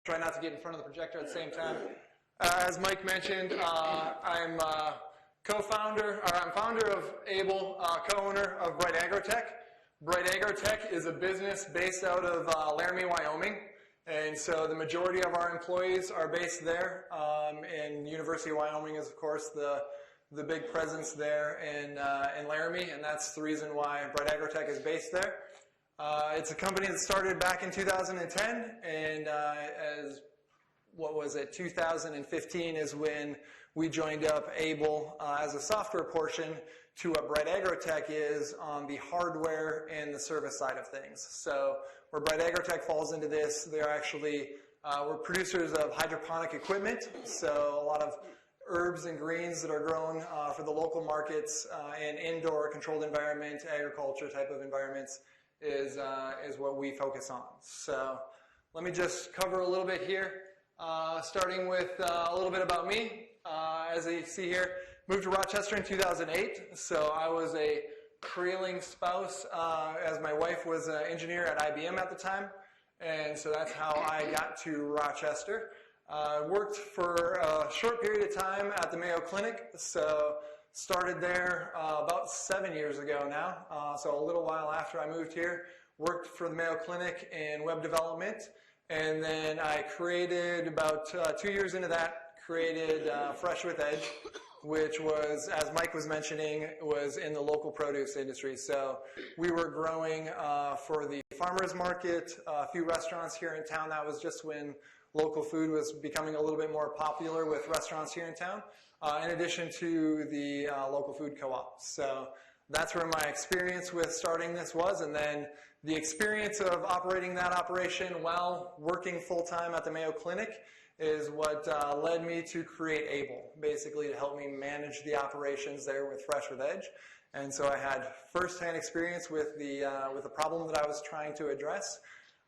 Try not to get in front of the projector at the same time. As Mike mentioned, I'm co-founder, or I'm founder of Able, co-owner of Bright Agrotech. Bright Agrotech is a business based out of Laramie, Wyoming. And so the majority of our employees are based there. And University of Wyoming is, of course, the big presence there in Laramie, and that's the reason why Bright Agrotech is based there. It's a company that started back in 2010, and as 2015 is when we joined up Able as a software portion to what Bright Agrotech is on the hardware and the service side of things. So where Bright Agrotech falls into this, they're actually, we're producers of hydroponic equipment, so a lot of herbs and greens that are grown for the local markets and indoor controlled environment, agriculture type of environments is what we focus on. So let me just cover a little bit here, starting with a little bit about me. As you see here, moved to Rochester in 2008, so I was a trailing spouse as my wife was an engineer at IBM at the time, and so that's how I got to Rochester. Worked for a short period of time at the Mayo Clinic, so started there about 7 years ago now, so a little while after I moved here. Worked for the Mayo Clinic in web development, and then I created, about 2 years into that, created Fresh with Edge, which was, as Mike was mentioning, was in the local produce industry. So we were growing for the farmers market, a few restaurants here in town. That was just when local food was becoming a little bit more popular with restaurants here in town, in addition to the local food co-op. So that's where my experience with starting this was, and then the experience of operating that operation while working full-time at the Mayo Clinic is what led me to create Able, basically to help me manage the operations there with Fresh with Edge. And so I had first-hand experience with the problem that I was trying to address.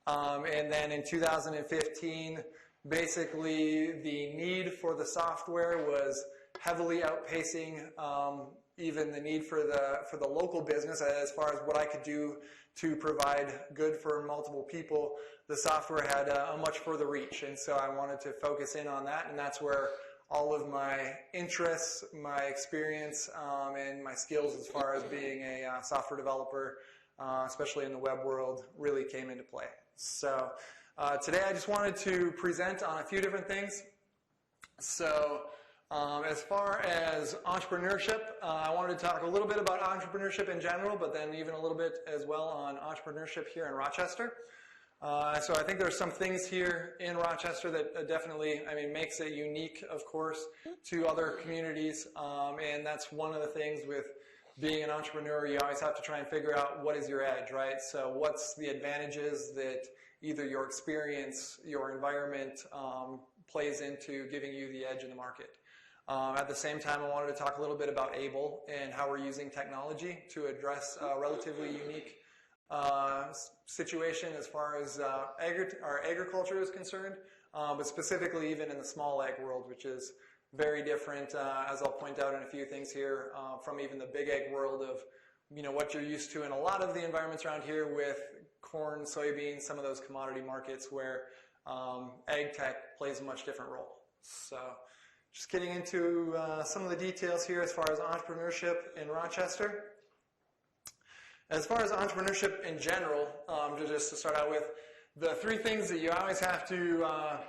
And then in 2015, basically the need for the software was heavily outpacing even the need for the local business as far as what I could do to provide good for multiple people. The software had a much further reach, and so I wanted to focus in on that, and that's where all of my interests, my experience, and my skills as far as being a software developer, especially in the web world, really came into play. So today I just wanted to present on a few different things. So as far as entrepreneurship, I wanted to talk a little bit about entrepreneurship in general, but then even a little bit as well on entrepreneurship here in Rochester. So I think there's some things here in Rochester that definitely, makes it unique, of course, to other communities, and that's one of the things with being an entrepreneur. You always have to try and figure out what is your edge, right? So what's the advantages that either your experience, your environment plays into giving you the edge in the market. At the same time, I wanted to talk a little bit about Able and how we're using technology to address a relatively unique situation as far as our agriculture is concerned, but specifically even in the small ag world, which is very different, as I'll point out in a few things here, from even the big ag world of what you're used to in a lot of the environments around here with corn, soybeans, some of those commodity markets where ag tech plays a much different role. So just getting into some of the details here as far as entrepreneurship in Rochester. As far as entrepreneurship in general, just to start out with, the three things that you always have to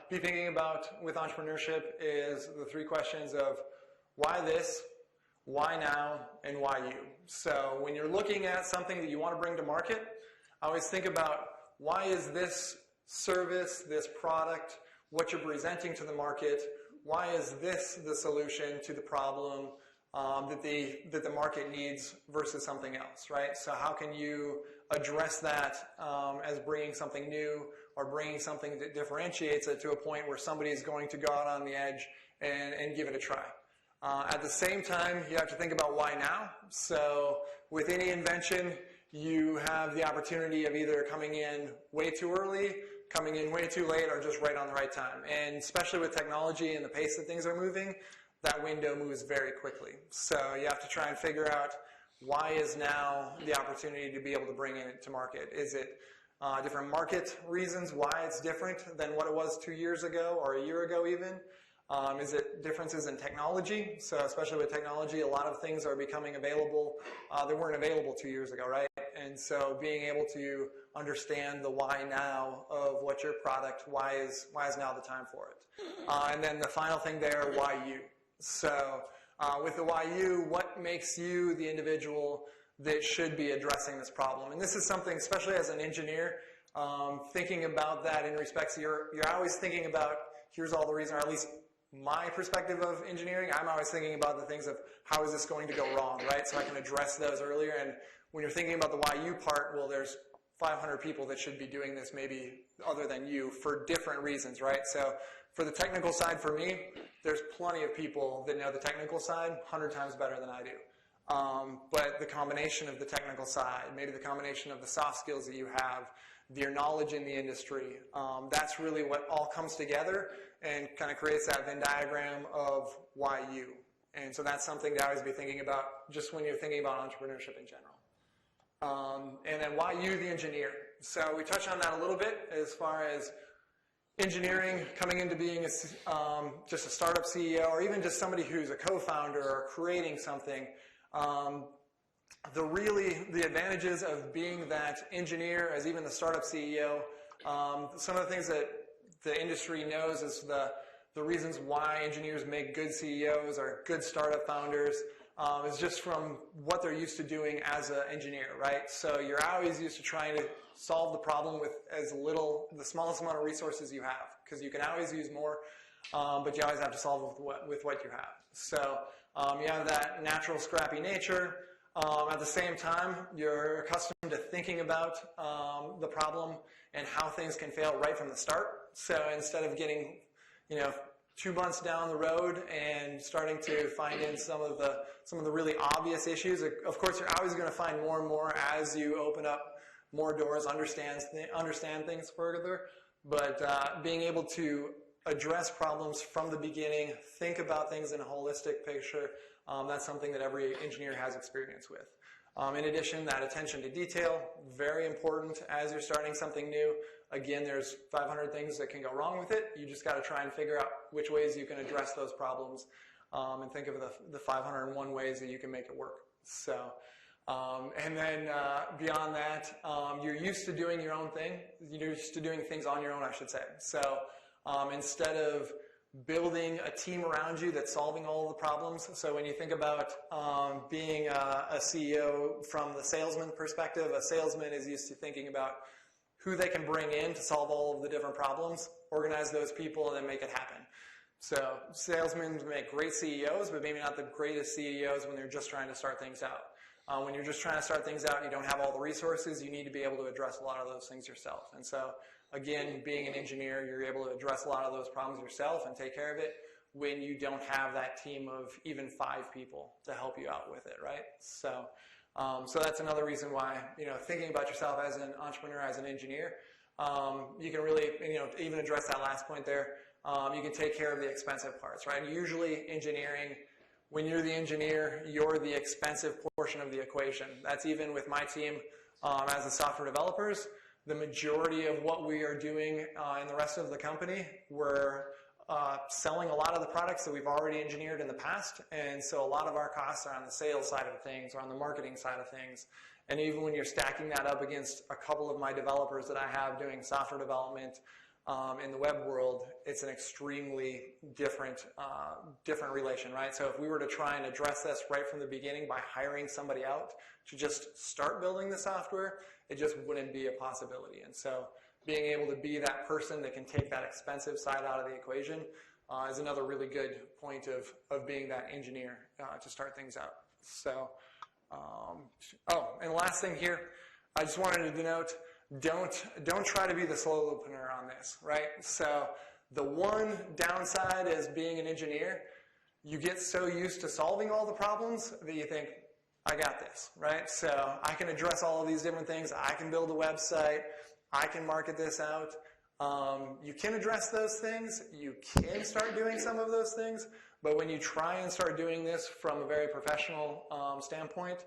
be thinking about with entrepreneurship is the three questions of why this, why now, and why you. So when you're looking at something that you want to bring to market, I always think about why is this service, this product, what you're presenting to the market, why is this the solution to the problem that the market needs versus something else, right? So how can you address that as bringing something new or bringing something that differentiates it to a point where somebody is going to go out on the edge and give it a try. At the same time, you have to think about why now. So with any invention, you have the opportunity of either coming in way too early, coming in way too late, or just right on the right time. And especially with technology and the pace that things are moving, that window moves very quickly. So you have to try and figure out why is now the opportunity to be able to bring it to market. Is it different market reasons why it's different than what it was 2 years ago or a year ago even. Is it differences in technology? So especially with technology, a lot of things are becoming available that weren't available 2 years ago, right? And so being able to understand the why now of what your product, why is now the time for it? And then the final thing there, why you? So with the why you, what makes you the individual that should be addressing this problem? And this is something, especially as an engineer, thinking about that in respects to you're always thinking about, here's all the reason, or at least my perspective of engineering, I'm always thinking about the things of how is this going to go wrong, right? So I can address those earlier. And when you're thinking about the why you part, well, there's 500 people that should be doing this maybe other than you for different reasons, right? So for the technical side for me, there's plenty of people that know the technical side 100 times better than I do. But the combination of the technical side, maybe the combination of the soft skills that you have, your knowledge in the industry, that's really what all comes together and kind of creates that Venn diagram of why you. And so that's something to always be thinking about just when you're thinking about entrepreneurship in general. And then why you, the engineer? So we touched on that a little bit as far as engineering coming into being just a startup CEO or even just somebody who's a co-founder or creating something. The advantages of being that engineer as even the startup CEO, some of the things that the industry knows is the reasons why engineers make good CEOs or good startup founders is just from what they're used to doing as an engineer, right? So you're always used to trying to solve the problem with the smallest amount of resources you have, because you can always use more, but you always have to solve with what you have. So you have that natural scrappy nature. At the same time, you're accustomed to thinking about the problem and how things can fail right from the start. So instead of getting, 2 months down the road and starting to find in some of the really obvious issues, of course, you're always going to find more and more as you open up more doors, understand things further. But being able to address problems from the beginning, think about things in a holistic picture, that's something that every engineer has experience with. In addition, that attention to detail, very important as you're starting something new. Again, there's 500 things that can go wrong with it. You just got to try and figure out which ways you can address those problems and think of the 501 ways that you can make it work. So, and then beyond that, you're used to doing your own thing. You're used to doing things on your own, I should say. So instead of building a team around you that's solving all of the problems. So when you think about being a CEO from the salesman perspective, a salesman is used to thinking about who they can bring in to solve all of the different problems, organize those people, and then make it happen. So salesmen make great CEOs, but maybe not the greatest CEOs when they're just trying to start things out. When you're just trying to start things out, you don't have all the resources, you need to be able to address a lot of those things yourself. And so again, being an engineer, you're able to address a lot of those problems yourself and take care of it when you don't have that team of even 5 people to help you out with it, right? So that's another reason why, thinking about yourself as an entrepreneur, as an engineer, you can really, even address that last point there. You can take care of the expensive parts, right? Usually engineering, when you're the engineer, you're the expensive portion of the equation. That's even with my team as the software developers. The majority of what we are doing in the rest of the company, we're selling a lot of the products that we've already engineered in the past, and so a lot of our costs are on the sales side of things or on the marketing side of things. And even when you're stacking that up against a couple of my developers that I have doing software development in the web world, it's an extremely different relation, right? So if we were to try and address this right from the beginning by hiring somebody out to just start building the software, it just wouldn't be a possibility. And so being able to be that person that can take that expensive side out of the equation is another really good point of being that engineer to start things out. So, and the last thing here, I just wanted to denote, don't try to be the slow opener on this, right? So the one downside is being an engineer, you get so used to solving all the problems that you think, I got this, right? So I can address all of these different things. I can build a website. I can market this out. You can address those things. You can start doing some of those things. But when you try and start doing this from a very professional standpoint,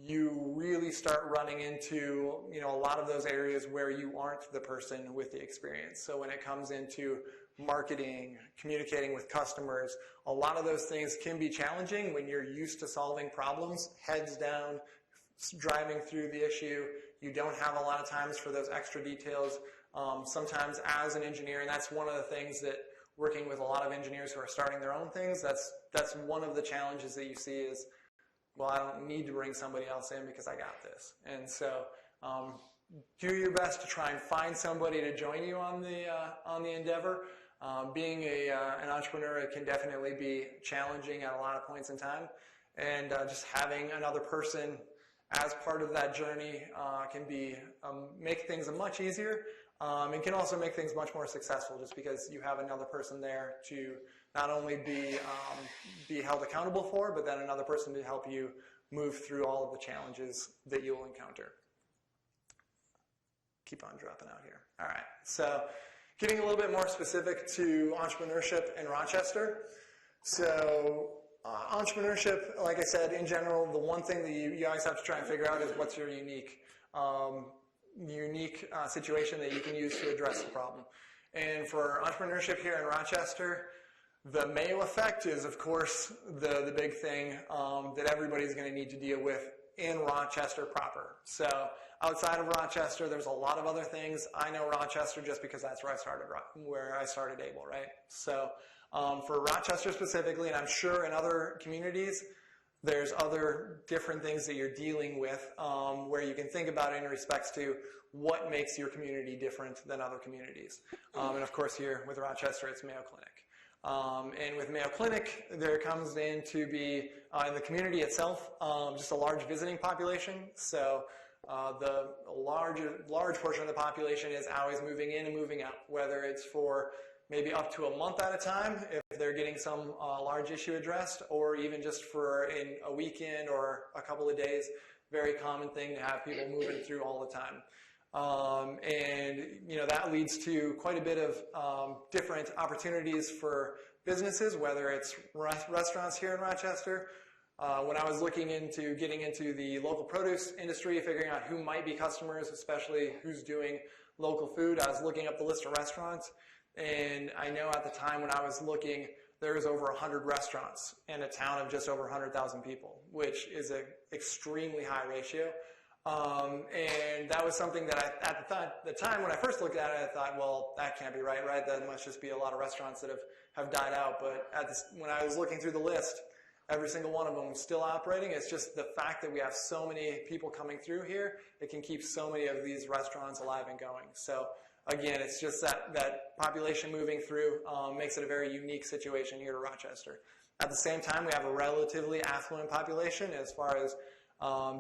you really start running into, a lot of those areas where you aren't the person with the experience. So when it comes into marketing, communicating with customers, a lot of those things can be challenging when you're used to solving problems, heads down, driving through the issue. You don't have a lot of times for those extra details. Sometimes as an engineer, and that's one of the things that working with a lot of engineers who are starting their own things, that's one of the challenges that you see is, well, I don't need to bring somebody else in because I got this. And so do your best to try and find somebody to join you on the endeavor. Being an entrepreneur, it can definitely be challenging at a lot of points in time. And just having another person as part of that journey can make things much easier, and can also make things much more successful just because you have another person there to not only be held accountable for, but then another person to help you move through all of the challenges that you'll encounter. Keep on dropping out here. All right, so getting a little bit more specific to entrepreneurship in Rochester. So entrepreneurship, like I said, in general, the one thing that you always have to try and figure out is what's your unique situation that you can use to address the problem. And for entrepreneurship here in Rochester, the Mayo Effect is, of course, the big thing that everybody's going to need to deal with in Rochester proper. So outside of Rochester, there's a lot of other things. I know Rochester just because that's where I started Able, right? So for Rochester specifically, and I'm sure in other communities, there's other different things that you're dealing with where you can think about it in respects to what makes your community different than other communities. And of course here with Rochester, it's Mayo Clinic. And with Mayo Clinic, there comes in to be, in the community itself, just a large visiting population. So the large portion of the population is always moving in and moving out, whether it's for maybe up to a month at a time if they're getting some large issue addressed, or even just for in a weekend or a couple of days. Very common thing to have people moving through all the time. And that leads to quite a bit of different opportunities for businesses, whether it's restaurants here in Rochester. When I was looking into getting into the local produce industry, figuring out who might be customers, especially who's doing local food, I was looking up the list of restaurants. And I know at the time when I was looking, there was over 100 restaurants in a town of just over 100,000 people, which is an extremely high ratio. And that was something that at the time when I first looked at it, I thought, well, that can't be right? That must just be a lot of restaurants that have died out. But when I was looking through the list, every single one of them is still operating. It's just the fact that we have so many people coming through here, it can keep so many of these restaurants alive and going. So again, it's just that population moving through makes it a very unique situation here to Rochester. At the same time, we have a relatively affluent population as far as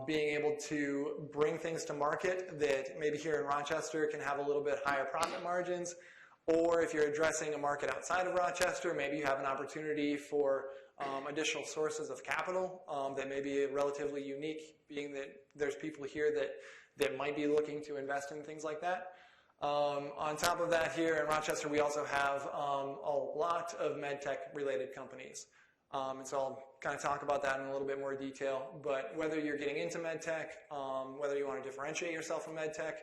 being able to bring things to market that maybe here in Rochester can have a little bit higher profit margins. Or if you're addressing a market outside of Rochester, maybe you have an opportunity for additional sources of capital that may be relatively unique, being that there's people here that might be looking to invest in things like that. On top of that, here in Rochester, we also have a lot of medtech related companies. And so I'll kind of talk about that in a little bit more detail. But whether you're getting into medtech, whether you want to differentiate yourself from medtech,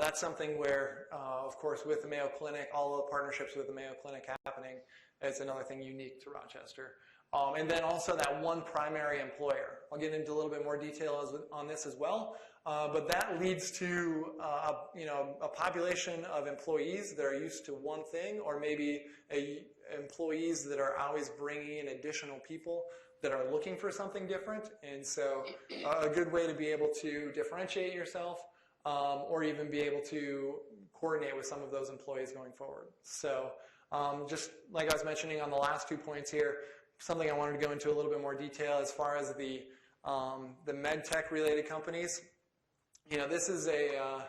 that's something where, of course, with the Mayo Clinic, all the partnerships with the Mayo Clinic happening, it's another thing unique to Rochester. And then also that one primary employer. I'll get into a little bit more detail on this as well. But that leads to a population of employees that are used to one thing, or maybe employees that are always bringing in additional people that are looking for something different. And so a good way to be able to differentiate yourself or even be able to coordinate with some of those employees going forward. So just like I was mentioning on the last 2 points here, something I wanted to go into a little bit more detail as far as the med tech related companies. This is an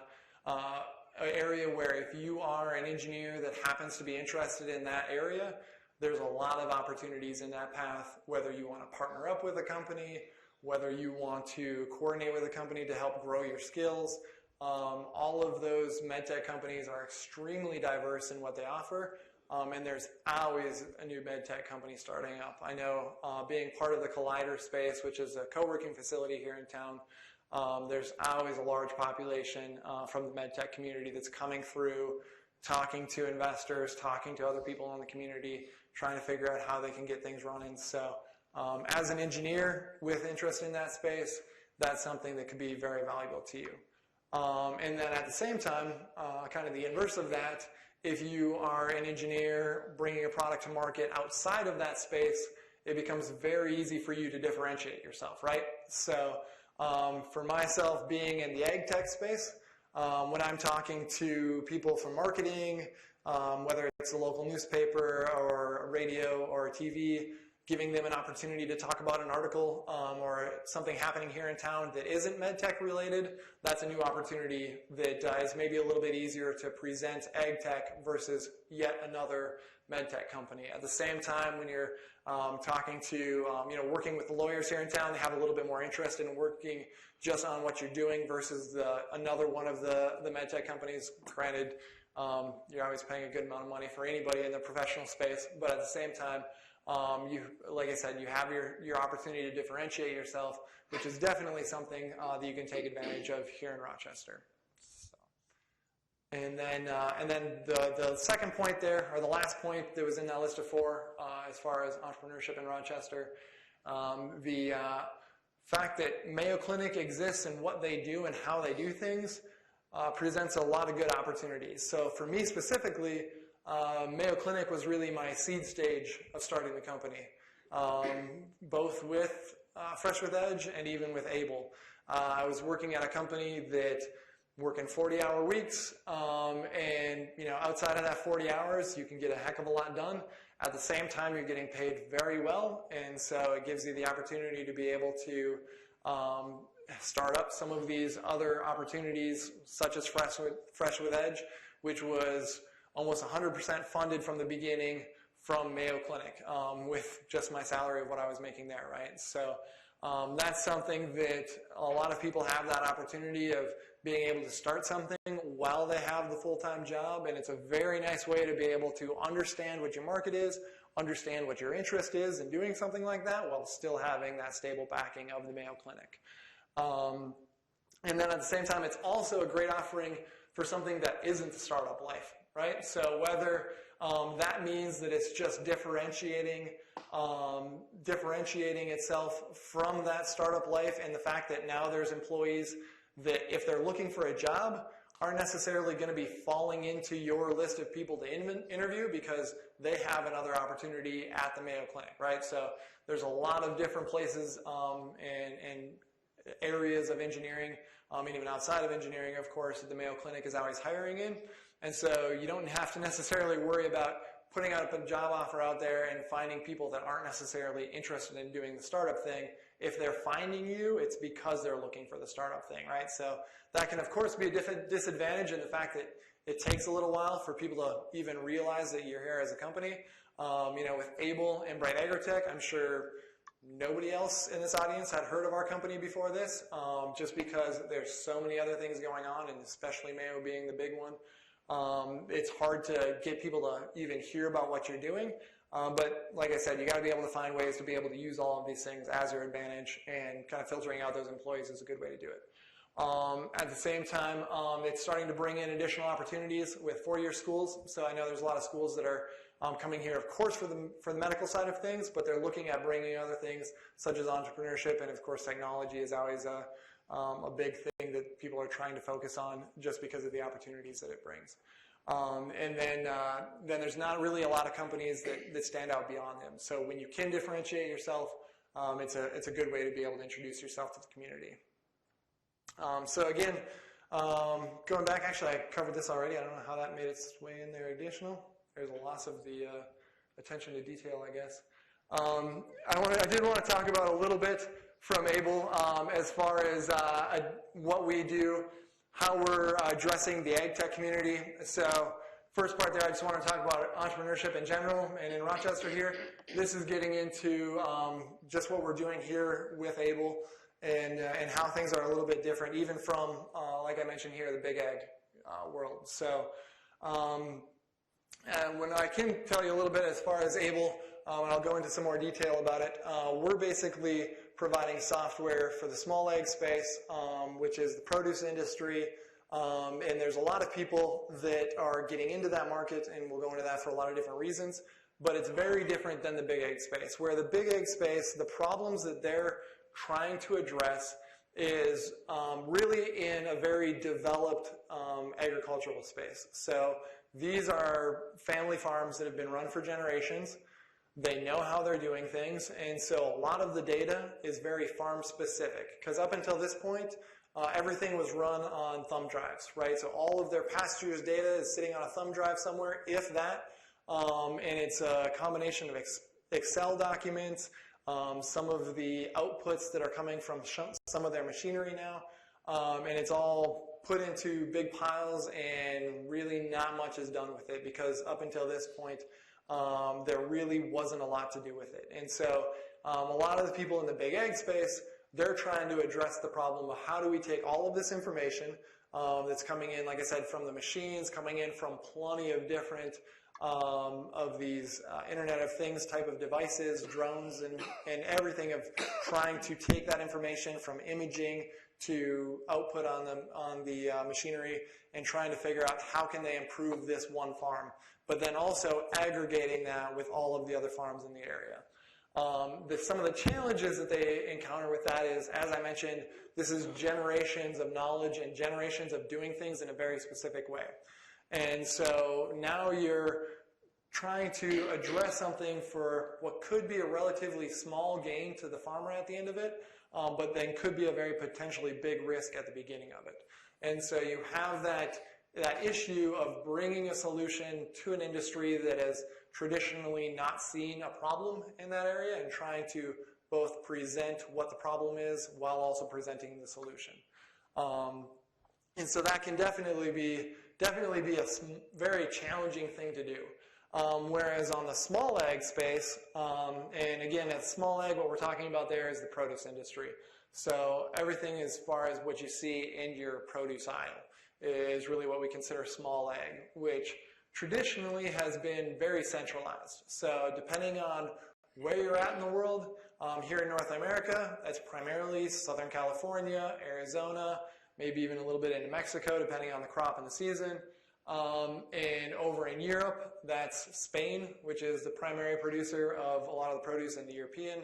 area where if you are an engineer that happens to be interested in that area, there's a lot of opportunities in that path, whether you want to partner up with a company, whether you want to coordinate with a company to help grow your skills. All of those med tech companies are extremely diverse in what they offer. and there's always a new med tech company starting up. I know being part of the Collider space, which is a co-working facility here in town, there's always a large population from the med tech community that's coming through, talking to investors, talking to other people in the community, trying to figure out how they can get things running. So as an engineer with interest in that space, that's something that could be very valuable to you. And then at the same time, kind of the inverse of that, if you are an engineer bringing a product to market outside of that space, it becomes very easy for you to differentiate yourself, right? So for myself, being in the ag tech space, when I'm talking to people from marketing, whether it's a local newspaper or a radio or a TV, giving them an opportunity to talk about an article or something happening here in town that isn't medtech related, that's a new opportunity that is maybe a little bit easier to present ag tech versus yet another medtech company. At the same time, when you're talking to, working with the lawyers here in town, they have a little bit more interest in working just on what you're doing versus another one of the medtech companies. Granted, you're always paying a good amount of money for anybody in the professional space, but at the same time, like I said, you have your opportunity to differentiate yourself, which is definitely something that you can take advantage of here in Rochester. So, and then the second point there, or the last point that was in that list of 4, as far as entrepreneurship in Rochester, the fact that Mayo Clinic exists and what they do and how they do things presents a lot of good opportunities. So for me specifically, Mayo Clinic was really my seed stage of starting the company, both with Fresh with Edge and even with Able. I was working at a company that working 40-hour weeks, and outside of that 40 hours, you can get a heck of a lot done. At the same time, you're getting paid very well, and so it gives you the opportunity to be able to start up some of these other opportunities, such as Fresh with Edge, which was almost 100% funded from the beginning from Mayo Clinic, with just my salary of what I was making there, right? So that's something that a lot of people have, that opportunity of being able to start something while they have the full-time job, and it's a very nice way to be able to understand what your market is, understand what your interest is in doing something like that while still having that stable backing of the Mayo Clinic. And then at the same time, it's also a great offering for something that isn't the startup life, right? So whether that means that it's just differentiating itself from that startup life, and the fact that now there's employees that, if they're looking for a job, aren't necessarily going to be falling into your list of people to interview because they have another opportunity at the Mayo Clinic, right? So there's a lot of different places and areas of engineering, and even outside of engineering, of course, that the Mayo Clinic is always hiring in. And so you don't have to necessarily worry about putting out a job offer out there and finding people that aren't necessarily interested in doing the startup thing. If they're finding you, it's because they're looking for the startup thing, right? So that can, of course, be a disadvantage in the fact that it takes a little while for people to even realize that you're here as a company. With Able and Bright Agrotech, I'm sure nobody else in this audience had heard of our company before this, just because there's so many other things going on, and especially Mayo being the big one. It's hard to get people to even hear about what you're doing. But like I said, you got to be able to find ways to be able to use all of these things as your advantage, and kind of filtering out those employees is a good way to do it. At the same time, it's starting to bring in additional opportunities with 4-year schools. So I know there's a lot of schools that are coming here, of course, for the medical side of things, but they're looking at bringing other things such as entrepreneurship, and of course technology is always a big thing that people are trying to focus on just because of the opportunities that it brings. And then there's not really a lot of companies that stand out beyond them. So when you can differentiate yourself, it's a good way to be able to introduce yourself to the community. So again, going back, actually I covered this already. I don't know how that made its way in there additional. There's a loss of the attention to detail, I guess. I did want to talk about a little bit from Able as far as what we do, how we're addressing the ag tech community. So first part there, I just want to talk about entrepreneurship in general, and in Rochester here. This is getting into just what we're doing here with Able, and how things are a little bit different, even from, like I mentioned here, the big ag world. So And when I can tell you a little bit as far as Able, and I'll go into some more detail about it, we're basically providing software for the small ag space, which is the produce industry. And there's a lot of people that are getting into that market, and we'll go into that for a lot of different reasons. But it's very different than the big ag space, where the big ag space, the problems that they're trying to address is really in a very developed agricultural space. So these are family farms that have been run for generations. They know how they're doing things, and so a lot of the data is very farm specific, because up until this point, everything was run on thumb drives, right? So all of their past year's data is sitting on a thumb drive somewhere, if that, and it's a combination of Excel documents, some of the outputs that are coming from some of their machinery now, and it's all put into big piles, and really not much is done with it, because up until this point, there really wasn't a lot to do with it. And so a lot of the people in the big ag space, they're trying to address the problem of how do we take all of this information that's coming in, like I said, from the machines, coming in from plenty of different of these Internet of Things type of devices, drones, and everything, of trying to take that information from imaging to output on the machinery, and trying to figure out how can they improve this one farm, but then also aggregating that with all of the other farms in the area. Some of the challenges that they encounter with that is, as I mentioned, this is generations of knowledge and generations of doing things in a very specific way. And so now you're trying to address something for what could be a relatively small gain to the farmer at the end of it, but then could be a very potentially big risk at the beginning of it. And so you have that issue of bringing a solution to an industry that has traditionally not seen a problem in that area, and trying to both present what the problem is while also presenting the solution. And so that can definitely be a very challenging thing to do. Whereas on the small ag space, and again, at small ag, what we're talking about there is the produce industry. So everything as far as what you see in your produce aisle is really what we consider small ag, which traditionally has been very centralized. So depending on where you're at in the world, here in North America, that's primarily Southern California, Arizona, maybe even a little bit into Mexico, depending on the crop and the season. And over in Europe, that's Spain, which is the primary producer of a lot of the produce in the European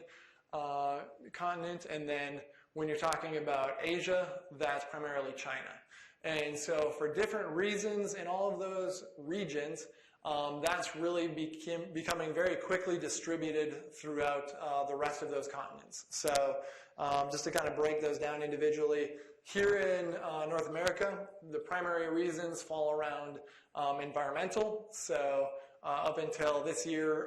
continent. And then when you're talking about Asia, that's primarily China. And so for different reasons in all of those regions, that's really becoming very quickly distributed throughout the rest of those continents. So just to kind of break those down individually, here in North America, the primary reasons fall around environmental. So up until this year,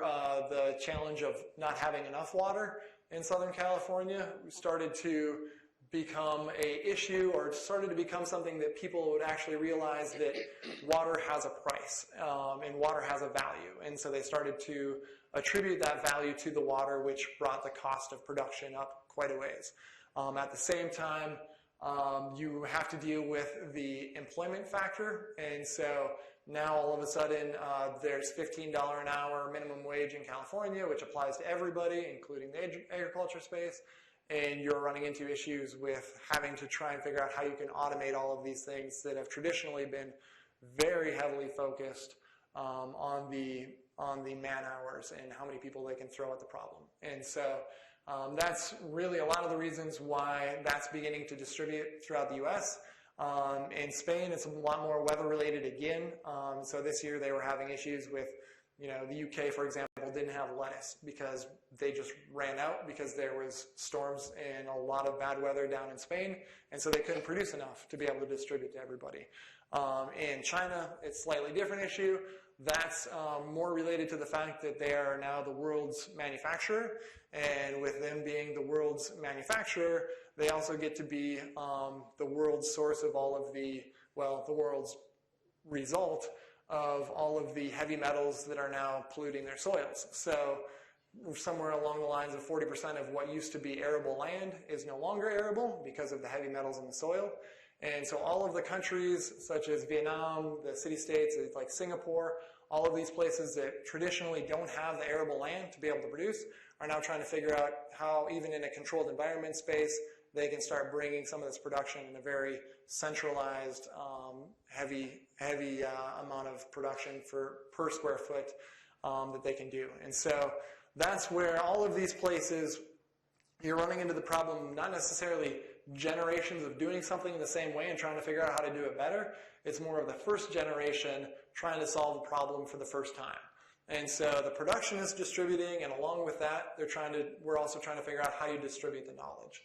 the challenge of not having enough water in Southern California started to become a issue, or started to become something that people would actually realize that water has a price and water has a value. And so they started to attribute that value to the water, which brought the cost of production up quite a ways. At the same time, you have to deal with the employment factor, and so now all of a sudden there's $15 an hour minimum wage in California, which applies to everybody, including the agriculture space, and you're running into issues with having to try and figure out how you can automate all of these things that have traditionally been very heavily focused on the man hours and how many people they can throw at the problem. And so that's really a lot of the reasons why that's beginning to distribute throughout the U.S. In Spain, it's a lot more weather-related again. So this year they were having issues with, the UK, for example, didn't have lettuce because they just ran out because there was storms and a lot of bad weather down in Spain, and so they couldn't produce enough to be able to distribute to everybody. In China, it's a slightly different issue. That's more related to the fact that they are now the world's manufacturer, and with them being the world's manufacturer, they also get to be the world's source of all of the world's result of all of the heavy metals that are now polluting their soils. So somewhere along the lines of 40% of what used to be arable land is no longer arable because of the heavy metals in the soil. And so all of the countries such as Vietnam, the city-states like Singapore, All of these places that traditionally don't have the arable land to be able to produce are now trying to figure out how, even in a controlled environment space, they can start bringing some of this production in a very centralized, heavy amount of production per square foot that they can do. And so that's where all of these places, you're running into the problem, not necessarily generations of doing something in the same way and trying to figure out how to do it better. It's more of the first generation trying to solve the problem for the first time. And so the production is distributing, and along with that, we're also trying to figure out how you distribute the knowledge.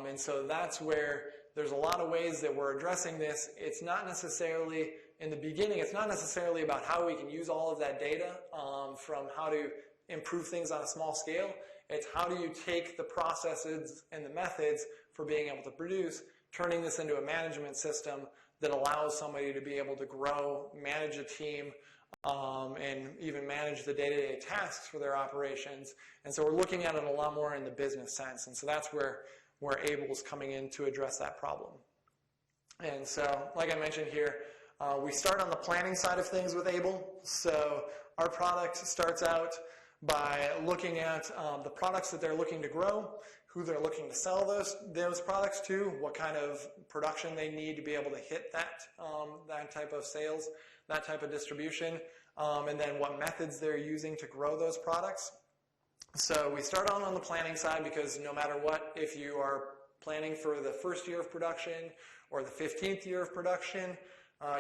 And so that's where there's a lot of ways that we're addressing this. It's not necessarily, in the beginning, it's not necessarily about how we can use all of that data from how to improve things on a small scale. It's how do you take the processes and the methods for being able to produce, turning this into a management system that allows somebody to be able to grow, manage a team, and even manage the day-to-day tasks for their operations. And so we're looking at it a lot more in the business sense. And so that's where Able is coming in to address that problem. And so, like I mentioned here, we start on the planning side of things with Able. So our product starts out by looking at the products that they're looking to grow, who they're looking to sell those products to, what kind of production they need to be able to hit that type of sales, that type of distribution, and then what methods they're using to grow those products. So we start on the planning side because no matter what, if you are planning for the first year of production or the 15th year of production,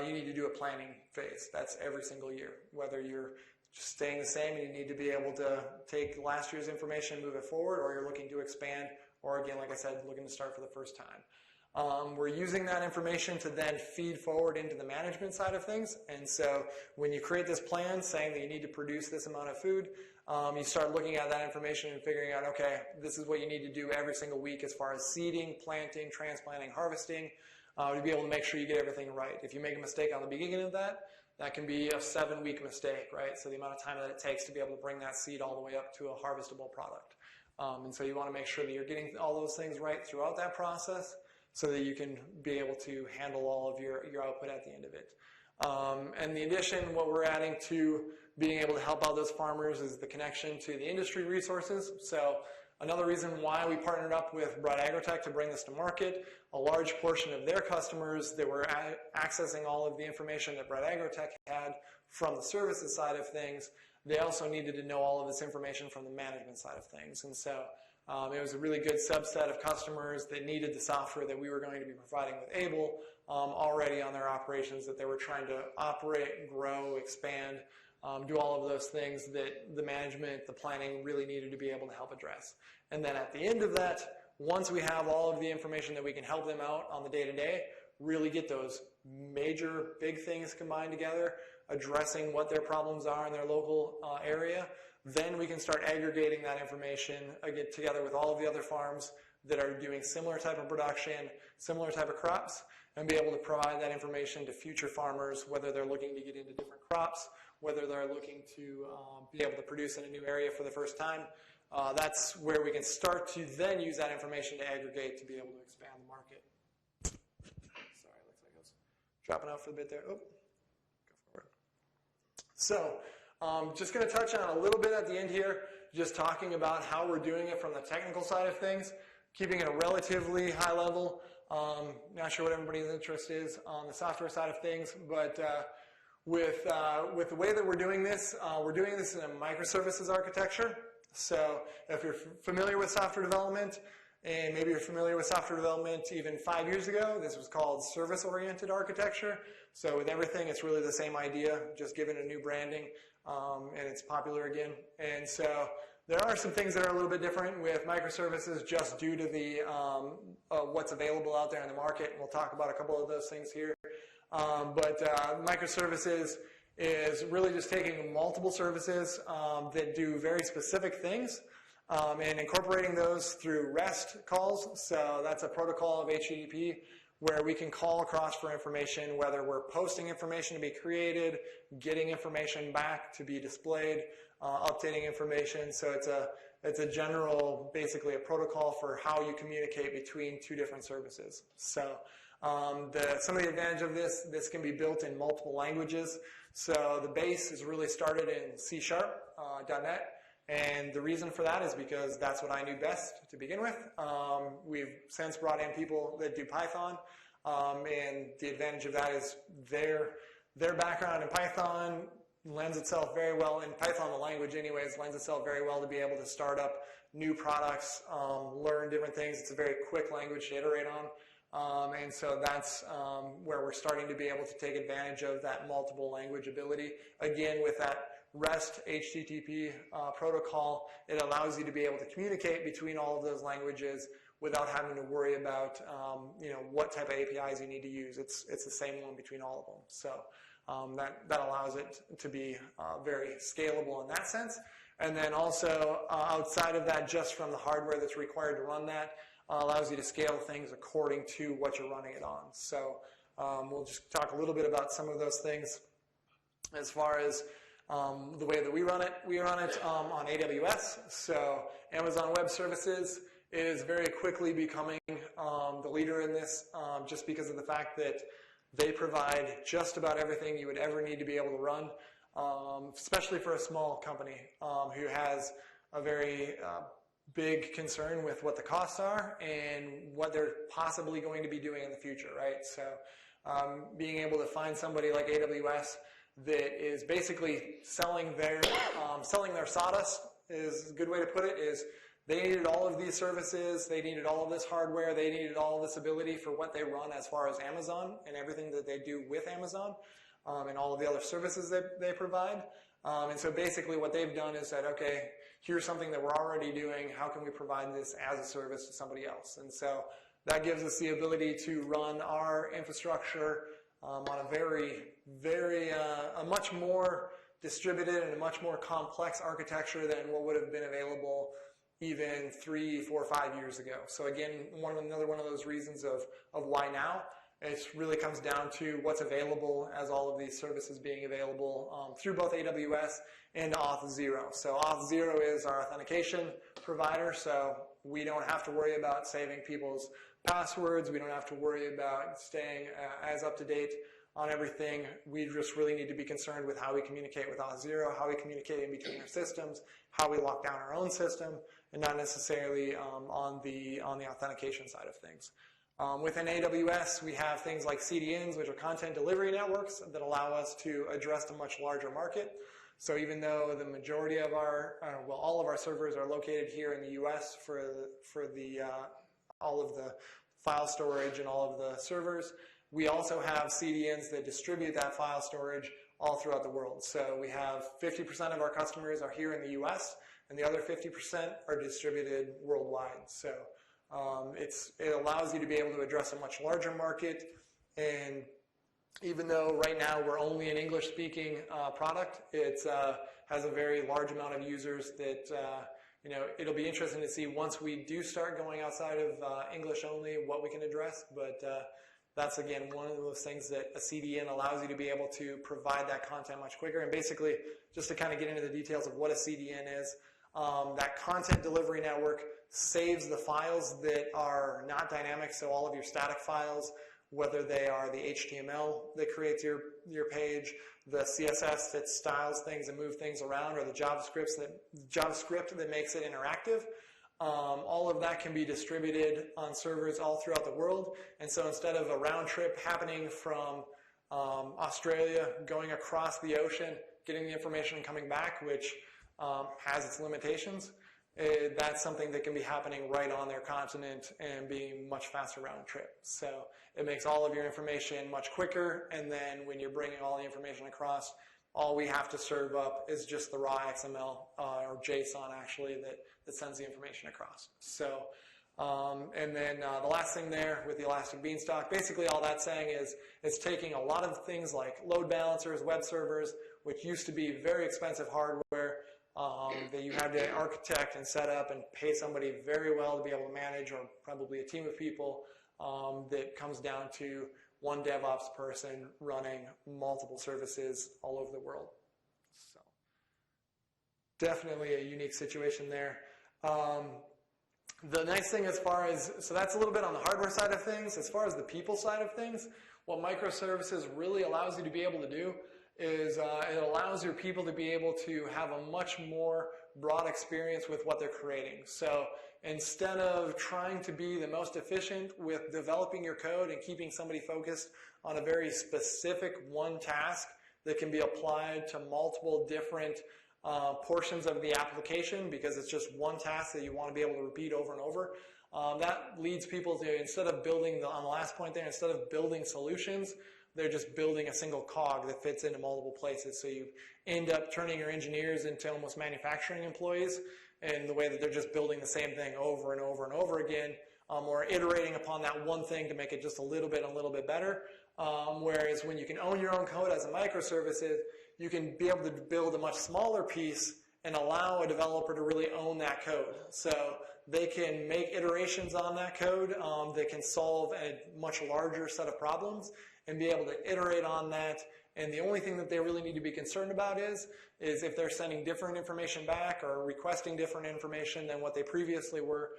you need to do a planning phase. That's every single year, whether you're just staying the same and you need to be able to take last year's information and move it forward, or you're looking to expand, or again, like I said, looking to start for the first time. We're using that information to then feed forward into the management side of things. And so when you create this plan saying that you need to produce this amount of food, you start looking at that information and figuring out, okay, this is what you need to do every single week as far as seeding, planting, transplanting, harvesting, to be able to make sure you get everything right. If you make a mistake on the beginning of that can be a 7-week mistake, right? So the amount of time that it takes to be able to bring that seed all the way up to a harvestable product. And so you want to make sure that you're getting all those things right throughout that process so that you can be able to handle all of your output at the end of it. And in addition, what we're adding to being able to help out those farmers is the connection to the industry resources. So another reason why we partnered up with Bright Agrotech to bring this to market, a large portion of their customers that were accessing all of the information that Bright Agrotech had from the services side of things, they also needed to know all of this information from the management side of things. And so it was a really good subset of customers that needed the software that we were going to be providing with Able already on their operations that they were trying to operate, grow, expand, do all of those things that the management, the planning really needed to be able to help address. And then at the end of that, once we have all of the information that we can help them out on the day-to-day, really get those major big things combined together, addressing what their problems are in their local area, then we can start aggregating that information again together with all of the other farms that are doing similar type of production, similar type of crops, and be able to provide that information to future farmers, whether they're looking to get into different crops, whether they're looking to be able to produce in a new area for the first time. That's where we can start to then use that information to aggregate to be able to expand the market. Sorry, looks like I was dropping out for a bit there. Oh, go forward. So, just going to touch on a little bit at the end here, just talking about how we're doing it from the technical side of things, keeping it a relatively high level. Not sure what everybody's interest is on the software side of things, but with the way that we're doing this in a microservices architecture. So if you're familiar with software development, and maybe you're familiar with software development even 5 years ago, this was called service-oriented architecture. So with everything, it's really the same idea, just given a new branding, and it's popular again. And so there are some things that are a little bit different with microservices just due to the what's available out there in the market. And we'll talk about a couple of those things here. But microservices is really just taking multiple services that do very specific things and incorporating those through REST calls. So that's a protocol of HTTP where we can call across for information, whether we're posting information to be created, getting information back to be displayed, updating information. So it's a general, basically a protocol for how you communicate between two different services. So Some of the advantage of this can be built in multiple languages. So the base is really started in C#, .NET. And the reason for that is because that's what I knew best to begin with. We've since brought in people that do Python, and the advantage of that is their background in Python lends itself very well, in Python the language anyways, lends itself very well to be able to start up new products, learn different things. It's a very quick language to iterate on. And so that's where we're starting to be able to take advantage of that multiple language ability. Again, with that REST HTTP protocol, it allows you to be able to communicate between all of those languages without having to worry about what type of APIs you need to use. It's the same one between all of them. So that allows it to be very scalable in that sense. And then also outside of that, just from the hardware that's required to run that, allows you to scale things according to what you're running it on. So we'll just talk a little bit about some of those things. As far as the way that we run it on AWS. So Amazon Web Services is very quickly becoming the leader in this just because of the fact that they provide just about everything you would ever need to be able to run, especially for a small company who has a very big concern with what the costs are and what they're possibly going to be doing in the future, right? So being able to find somebody like AWS that is basically selling their sawdust is a good way to put it, is they needed all of these services, they needed all of this hardware, they needed all of this ability for what they run as far as Amazon and everything that they do with Amazon and all of the other services that they provide. And so basically what they've done is said, okay, here's something that we're already doing, how can we provide this as a service to somebody else? And so that gives us the ability to run our infrastructure on a a much more distributed and a much more complex architecture than what would have been available even 3, 4, 5 years ago. So again, another one of those reasons of why now. It really comes down to what's available as all of these services being available through both AWS and Auth0. So Auth0 is our authentication provider, so we don't have to worry about saving people's passwords. We don't have to worry about staying as up to date on everything. We just really need to be concerned with how we communicate with Auth0, how we communicate in between our systems, how we lock down our own system, and not necessarily on the authentication side of things. Within AWS, we have things like CDNs, which are content delivery networks that allow us to address a much larger market. So even though the majority of all of our servers are located here in the U.S. for all of the file storage and all of the servers, we also have CDNs that distribute that file storage all throughout the world. So we have 50% of our customers are here in the U.S., and the other 50% are distributed worldwide. So it allows you to be able to address a much larger market. And even though right now we're only an English-speaking product, it has a very large amount of users that it'll be interesting to see once we do start going outside of English only what we can address. But that's, again, one of those things that a CDN allows you to be able to provide that content much quicker. And basically, just to kind of get into the details of what a CDN is, that content delivery network saves the files that are not dynamic, so all of your static files, whether they are the HTML that creates your page, the CSS that styles things and moves things around, or the JavaScript that makes it interactive. All of that can be distributed on servers all throughout the world. And so instead of a round trip happening from Australia, going across the ocean, getting the information and coming back, which has its limitations, that's something that can be happening right on their continent and being much faster round trip. So it makes all of your information much quicker, and then when you're bringing all the information across, all we have to serve up is just the raw XML or JSON actually that sends the information across. So, and then the last thing there with the Elastic Beanstalk, basically all that's saying is it's taking a lot of things like load balancers, web servers, which used to be very expensive hardware that you had to architect and set up and pay somebody very well to be able to manage, or probably a team of people, that comes down to one DevOps person running multiple services all over the world. So definitely a unique situation there. The nice thing so that's a little bit on the hardware side of things. As far as the people side of things, what microservices really allows you to be able to do is it allows your people to be able to have a much more broad experience with what they're creating. So instead of trying to be the most efficient with developing your code and keeping somebody focused on a very specific one task that can be applied to multiple different portions of the application because it's just one task that you want to be able to repeat over and over. That leads people to, instead of building, on the last point there, instead of building solutions, they're just building a single cog that fits into multiple places. So you end up turning your engineers into almost manufacturing employees in the way that they're just building the same thing over and over and over again, or iterating upon that one thing to make it just a little bit better. Whereas when you can own your own code as a microservices, you can be able to build a much smaller piece and allow a developer to really own that code. So they can make iterations on that code that can solve a much larger set of problems and be able to iterate on that. And the only thing that they really need to be concerned about is if they're sending different information back or requesting different information than what they previously were,